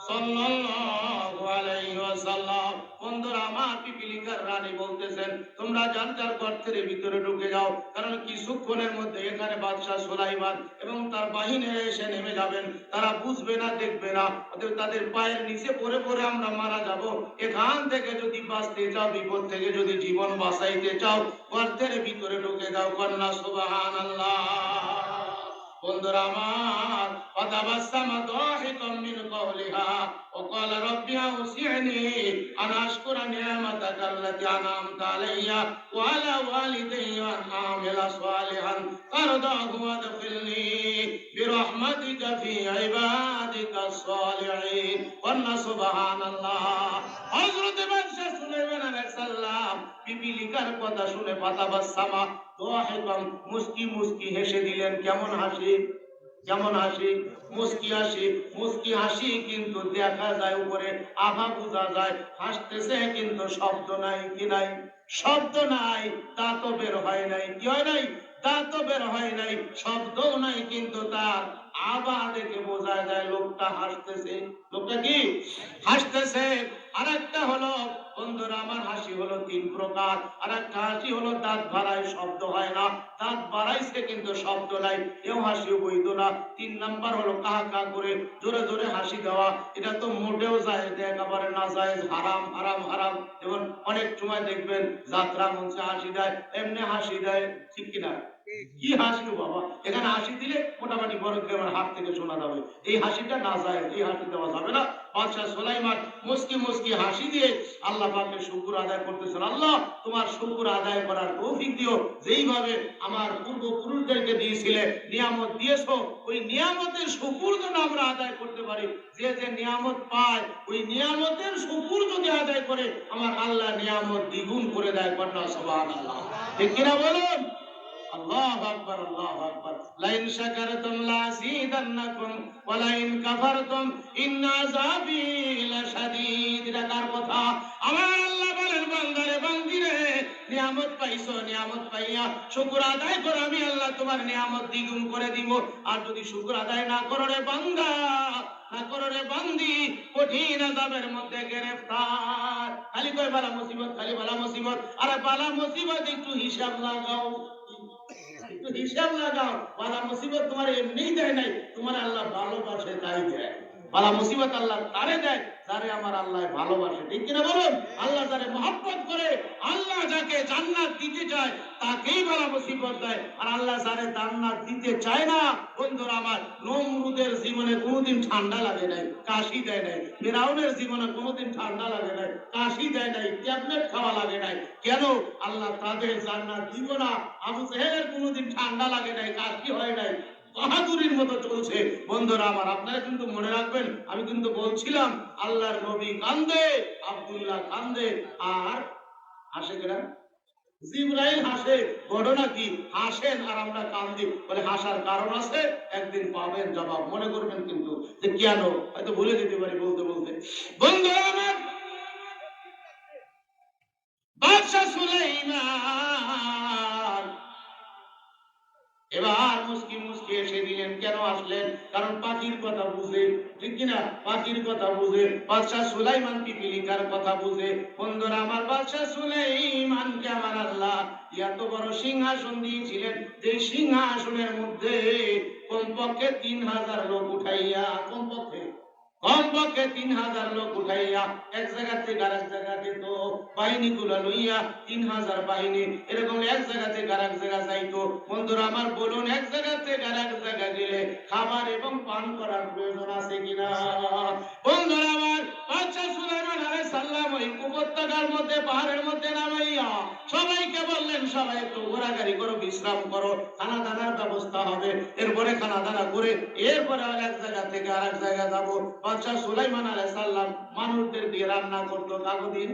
সাল্লাল্লাহু আলাইহি ওয়াসাল্লাম। বন্ধুরা আমার, পিপিলিকার রানী বলতেছেন তোমরা যার যার গর্তের ভিতরে ঢুকে যাও, কারণ কিছুক্ষণের মধ্যে এখানে বাদশাহ সুলাইমান এবং তার বাহিনীরা এসে নেমে যাবেন। তারা বুঝবে না, দেখবে না, অতএব তাদের পায়ের নিচে পড়ে পড়ে আমরা মারা যাব। এখান থেকে যদি বাঁচতে চাও, বিপদ থেকে যদি জীবন বাঁচাইতে চাও, গর্তের ভিতরে ঢুকে যাও। কন্যা সুবহানাল্লাহ। বন্ধুরা আমার, ফাতাবাসসামা দাহিকাম মিন কওলিহা ওয়া ক্বালা রাব্বি আউসি'নি আন আশকুরা নি'মাতাকা আল্লাতী আন'আমতা আলাইয়া ওয়া আলা ওয়ালিদাইয়া ওয়া আন আ'মালা সালিহান فارضه وادخلني برحمتك في عبادك الصالحين قلنا سبحان الله হযরত বাদশা সুলাইমান আলাইহিস সালাম পিপিলিকার কথা শুনে ফাতাবাসসামা দাহিকাম মুস্কি মুস্কি হেসে দিলেন কেমন হাসি কেমন হাসি মুস্কি হাসি কিন্তু দেখা যায় উপরে আভা বোঝা যায় হাসতেছে কিন্তু শব্দ নাই কি নাই শব্দ নাই তা তো বের হয় নাই কি হয় নাই তা তো বের হয় নাই শব্দও নাই কিন্তু তার আভা দেখে বোঝা যায় লোকটা হাসতেছে লোকটা কি হাসতেছে আরেকটা হলো বন্ধুরা আমার হাসি হলো তিন প্রকার আরেকটা হাসি হলো দাঁত বাড়ায় শব্দ হয় না দাঁত বাড়াইছে কিন্তু শব্দ নাই এও হাসি বৈধ না তিন নাম্বার হলো কাহা করে জোরে জোরে হাসি দেওয়া এটা তো মোটেও যায় একেবারে না যায় হারাম হারাম হারাম এবং অনেক সময় দেখবেন যাত্রা মঞ্চে হাসি দেয় এমনি হাসি দেয় ঠিক কিনা কি হাসি বাবা এখানে হাসি দিলে মোটামুটি বড় আমার হাত থেকে শোনা যাবে এই হাসিটা না যায় এই হাসি দেওয়া যাবে না বাদশা সুলাইমান মুস্কি মুস্কি হাসি দিয়ে আল্লাহ পাকের শুকর আদায় করতেছেন আল্লাহ তোমার শুকর আদায় করার তৌফিক দিও যেইভাবে আমার পূর্বপুরুষদেরকে দিয়েছিলে নিয়ামত দিয়েছো ওই নিয়ামতের শুকর যেন আমরা আদায় করতে পারি যে যে নিয়ামত পায় ওই নিয়ামতের শুকর যদি আদায় করে আমার আল্লাহ নিয়ামত দ্বিগুণ করে দেয় কন্যা সুবহানাল্লাহ ঠিক কিনা বলুন আল্লাহু আকবার আল্লাহু আকবার লাইন শাকারতুম লাযীদান্নাকুম ওয়া লাইন কাফারতুম ইন্না আযাবি লাশাদীদ রাকার কথা আমার আল্লাহ বলেন বান্দারে বান্দিরে নিয়ামত পাইছো নিয়ামত পাইয়া শুকর আদায় করো আমি আল্লাহ তোমার নিয়ামত দ্বিগুণ করে দিব আর যদি শুকর আদায় না করো রে বান্দা না করো রে বান্দি কঠিন আযাবের মধ্যে গ্রেফতার খালি কই বালা মুসিবত খালি বালা মুসিবত আরে বালা মুসিবত একটু হিসাব লাগাও একটু হিসাব লাগাও বালা মুসিবত তোমার এমনি দেয় নাই তোমার আল্লাহ ভালোবাসে তাই দেয় বালা মুসিবত আল্লাহ তারে দেয় যারে আমার আল্লাহ ভালোবাসে ঠিক কিনা বলুন আল্লাহ যারে মহব্বত করে আল্লাহ যাকে জান্নাত দিতে চায় তাকেই বালা মুসিবত দেয় আর আল্লাহ যারে জান্নাত দিতে চায় না বন্ধুরা আমার নমরুদের জীবনে কোনোদিন ঠান্ডা লাগে নাই কাশি দেয় নাই ফিরাউনের জীবনে কোনোদিন ঠান্ডা লাগে নাই কাশি দেয় নাই ট্যাবলেট খাওয়া লাগে নাই কেন আল্লাহ তাদের জান্নাত দিব না আবু জেহেলের কোনোদিন ঠান্ডা লাগে নাই কাশি হয় নাই বাহাদুরির মতো চলছে বন্ধুরা আমার আপনারা কিন্তু মনে রাখবেন আমি কিন্তু বলছিলাম আল্লাহর নবী কান্দে আব্দুল্লাহ কান্দে আর হাসে কেনা জিবরাইল হাসে ঘটনা কি হাসেন আর আমরা কান্দি বলে হাসার কারণ আছে একদিন পাবেন জবাব মনে করবেন কিন্তু যে কেন হয়তো ভুলে যেতে পারি বলতে বলতে বন্ধুরা আমার বাদশা সুলাইমান এবার মুস্কি মুস্কি এসে দিলেন কেন আসলেন কারণ পাখির কথা বুঝে ঠিক কিনা পাখির কথা বুঝে বাদশা সুলাইমান পিপিলিকার কথা বুঝে বন্ধুরা আমার বাদশা সুলাইমানকে আমার আল্লাহ এত বড় সিংহাসন দিয়েছিলেন যে সিংহাসনের মধ্যে কমপক্ষে 3000 লোক উঠাইয়া কমপক্ষে 3000 লোক উঠাইয়া এক জায়গা থেকে আরেক জায়গা যেত বাহিনী গুলা লইয়া 3000 বাহিনী এরকম এক জায়গা থেকে আরেক জায়গা যাইতো বন্ধুরা আমার বলুন এক জায়গা থেকে আরেক জায়গা গেলে খাবার এবং পান করার প্রয়োজন আছে কিনা বন্ধুরা আমার বাদশা সুলাইমান আলাইহিস সালাম ওই উপত্যকার মধ্যে পাহাড়ের মধ্যে নামাইয়া সবাইকে বললেন সবাই একটু ঘোরাঘুরি করো বিশ্রাম করো খানা দানার ব্যবস্থা হবে এরপরে খানা দানা করে এরপরে এক জায়গা থেকে আরেক জায়গা যাবো বাদশা সুলাইমান আলাইহিস সালাম মানুষদের দিয়ে রান্না করতো কাগদিন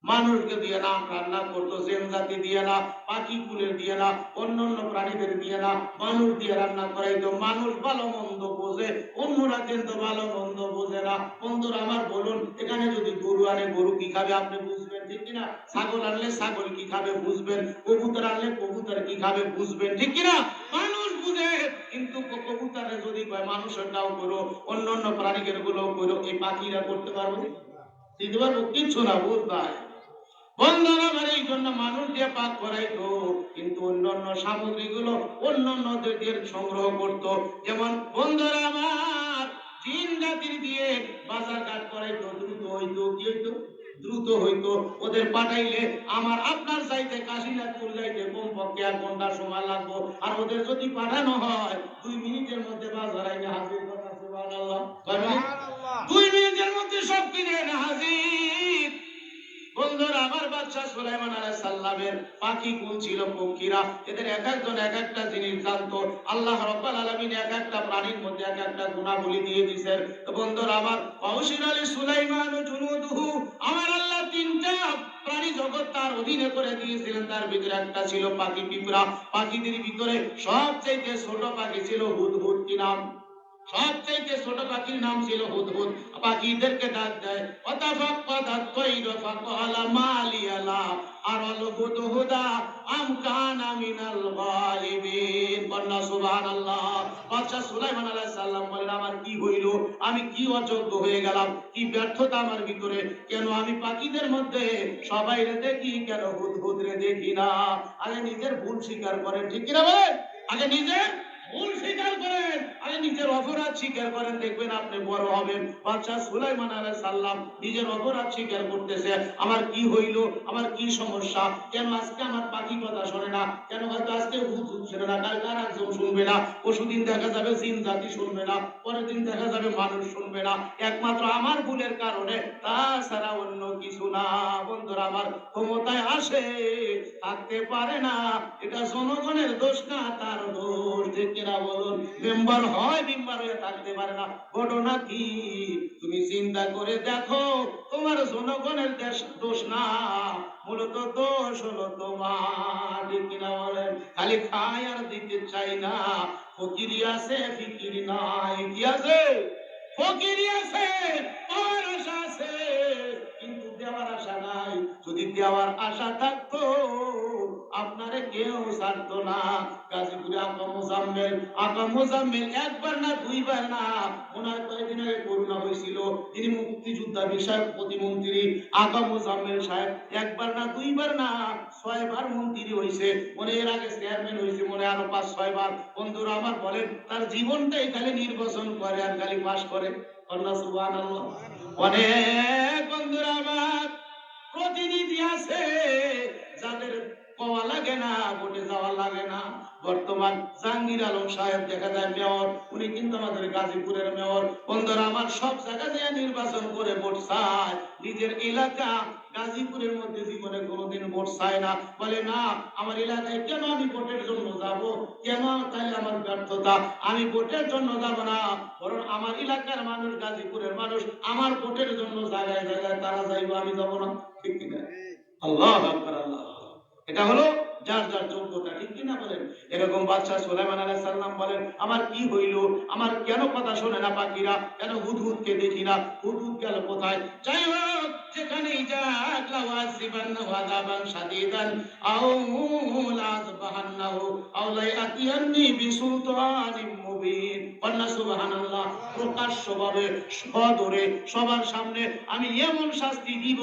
মানুষকে দিয়ে না রান্না করতো জেন জাতি দিয়ে না পাখি কুলের দিয়ে না অন্যান্য প্রাণীদের দিয়ে না মানুষ দিয়ে রান্না করাইতো মানুষ ভালো মন্দ বোঝে অন্যরা কিন্তু ভালো মন্দ বোঝে না বন্ধুরা আমার বলুন এখানে যদি গরু আনে গরু কি খাবে আপনি বুঝবেন ঠিক কিনা ছাগল আনলে ছাগল কি খাবে বুঝবেন কবুতর আনলে কবুতর কি খাবে বুঝবেন ঠিক কিনা মানুষ বুঝে কিন্তু কবুতরে যদি কয় মানুষেরটাও করো অন্যান্য প্রাণীদের গুলো করো এই পাখিরা করতে পারবো দিতে পারবো কিচ্ছু না বুঝবাই বন্ধুরা আমার এই জন্য মানুষ দিয়ে পাক করাইতো কিন্তু অন্যান্য সামগ্রী গুলো অন্যান্য দেশের সংগ্রহ করতো যেমন বন্ধুরা আমার জিন জাতির দিয়ে বাজার ঘাট করাইতো দ্রুত হইতো কি হইতো দ্রুত হইতো ওদের পাঠাইলে আমার আপনার চাইতে কাশীনাথপুর যাইতে কমপক্ষে 1 ঘন্টা সময় লাগবে আর ওদের যদি পাঠানো হয় 2 মিনিটের মধ্যে বাজার আইনে হাজির করা সুবহানাল্লাহ 2 মিনিটের মধ্যে সব কিনে এনে হাজির বন্ধুরা আমার বাদশা সুলাইমান আলাইহিস সালামের পাখি কোন ছিল, পক্ষীরা, এদের এক একজন এক একটা জিনিস জানতো। আল্লাহ রাব্বুল আলামিন এক একটা প্রাণীর মধ্যে এক একটা গুণাবলী দিয়ে দিয়েছেন। তো বন্ধুরা আমার ওয়াউশির আলী সুলাইমান ও জুনুদুহু, আমার আল্লাহ তিনটা প্রাণী জগৎ তার অধীনে করে দিয়েছিলেন। তার ভিতরে একটা ছিল পাখি পিঁপড়া। পাখিদের ভিতরে সবচেয়ে ছোট পাখি ছিল হুদহুদ। কি নাম? সবচেয়ে ছোট পাখির নাম ছিল হুদহুদ। পাখিদেরকে ডাক দেয় ওয়াতাফাক্কাদাত তায়রু ফাকালা মালিয়া লা আরাল হুদহুদা আম কানা মিনাল গায়িবিন। বন্না সুবহানাল্লাহ। বাদশা সুলাইমান আলাইহিস সালাম বলেন, আমার কি হইল? আমি কি অযোগ্য হয়ে গেলাম? কি ব্যর্থতা আমার ভিতরে? কেন আমি পাখিদের মধ্যে সবাই রে দেখি, কেন হুদহুদ রে দেখি না? আগে নিজের ভুল স্বীকার করেন, ঠিক কিনা বলেন? আগে নিজের ভুল স্বীকার করেন, আরে নিজের অপরাধ স্বীকার করেন, দেখবেন আপনি বড় হবেন। বাদশা সুলাইমান আলাইহিস সালাম নিজের অপরাধ স্বীকার করতেছে। আমার কি হইল? আমার কি সমস্যা? কেন আজকে আমার পাখি কথা শোনে না? কেন হয়তো আজকে হুদহুদ শুনে না, কাল আর একজন শুনবে না, পরশুদিন দেখা যাবে জিন জাতি শুনবে না, পরের দিন দেখা যাবে মানুষ শুনবে না, একমাত্র আমার ভুলের কারণে, তাছাড়া অন্য কিছু না। বন্ধুরা আমার ক্ষমতায় আসে থাকতে পারে না, এটা জনগণের দোষ না, তার দোষ। ঠিক কিনা বলুন? মেম্বার হয়, মেম্বার হয়ে থাকতে পারে না, ঘটনা কি? তুমি চিন্তা করে দেখো, তোমার জনগণের দোষ না, মূলত দোষ হলো তোমার। ঠিক কিনা বলেন? খালি খাই আর দিতে চাই না, ফকিরি আছে ফিকিরি নাই। কি আছে? ফকিরি আছে, পাওয়ার আশা আছে, কিন্তু দেওয়ার আশা নাই। যদি দেওয়ার আশা থাকতো আপনারে কেউ ছাড়তো না। গাজীপুরে আকা মোজাম্মেল একবার না দুইবার না, ওনার কয়েকদিন আগে করোনা হয়েছিল, তিনি মুক্তিযোদ্ধা বিষয়ক প্রতিমন্ত্রী আকা মোজাম্মেল সাহেব একবার না দুইবার না 6 বার মন্ত্রী হয়েছে। মনে এর আগে চেয়ারম্যান হয়েছে, মনে আরো 5-6 বার। বন্ধুরা আমার বলেন, তার জীবনটাই খালি নির্বাচন করে আর খালি পাস করে। আল্লাহ সুবহানাল্লাহ। অনেক বন্ধুরা আমার প্রতিনিধি আছে যাদের পাওয়া লাগে না, ভোটে যাওয়া লাগে না। বর্তমান জাহাঙ্গীর আলম সাহেব দেখা যায় মেয়র, উনি কিন্তু আমাদের গাজীপুরের মেয়র। বন্ধুরা আমার সব জায়গায় নির্বাচন করে ভোট চায়, নিজের এলাকা গাজীপুরের মধ্যে জীবনে কোনোদিন ভোট চায় না। বলে না, আমার এলাকায় কেন আমি ভোটের জন্য যাব? কেন? তাহলে আমার ব্যর্থতা, আমি ভোটের জন্য যাব না, বরং আমার এলাকার মানুষ, গাজীপুরের মানুষ আমার ভোটের জন্য জায়গায় জায়গায় তারা যাইব, আমি যাব না। ঠিক কিনা? আল্লাহু আকবার, আল্লাহ। এটা হলো যার যার যোগ্যতা। ঠিক কিনা বলেন? এরকম বাদশা সুলাইমান আলাইহিস সালাম বলেন, আমার কি হইল? আমার কেন কথা শোনে না পাখিরা? কেন হুদহুদকে দেখি না? হুদহুদ গেল কোথায়? যাই হোক, যেখানেই যাক, লাওয়াজিবান্নাহু আযাবান শাদীদান আও লাযবাহান্নাহু আও লায়াতিয়ান্নি বিসুলতানিম মুবিন। আল্লাহ সুবহানাল্লাহ। প্রকাশ্যভাবে সদরে সবার সামনে আমি এমন শাস্তি দিব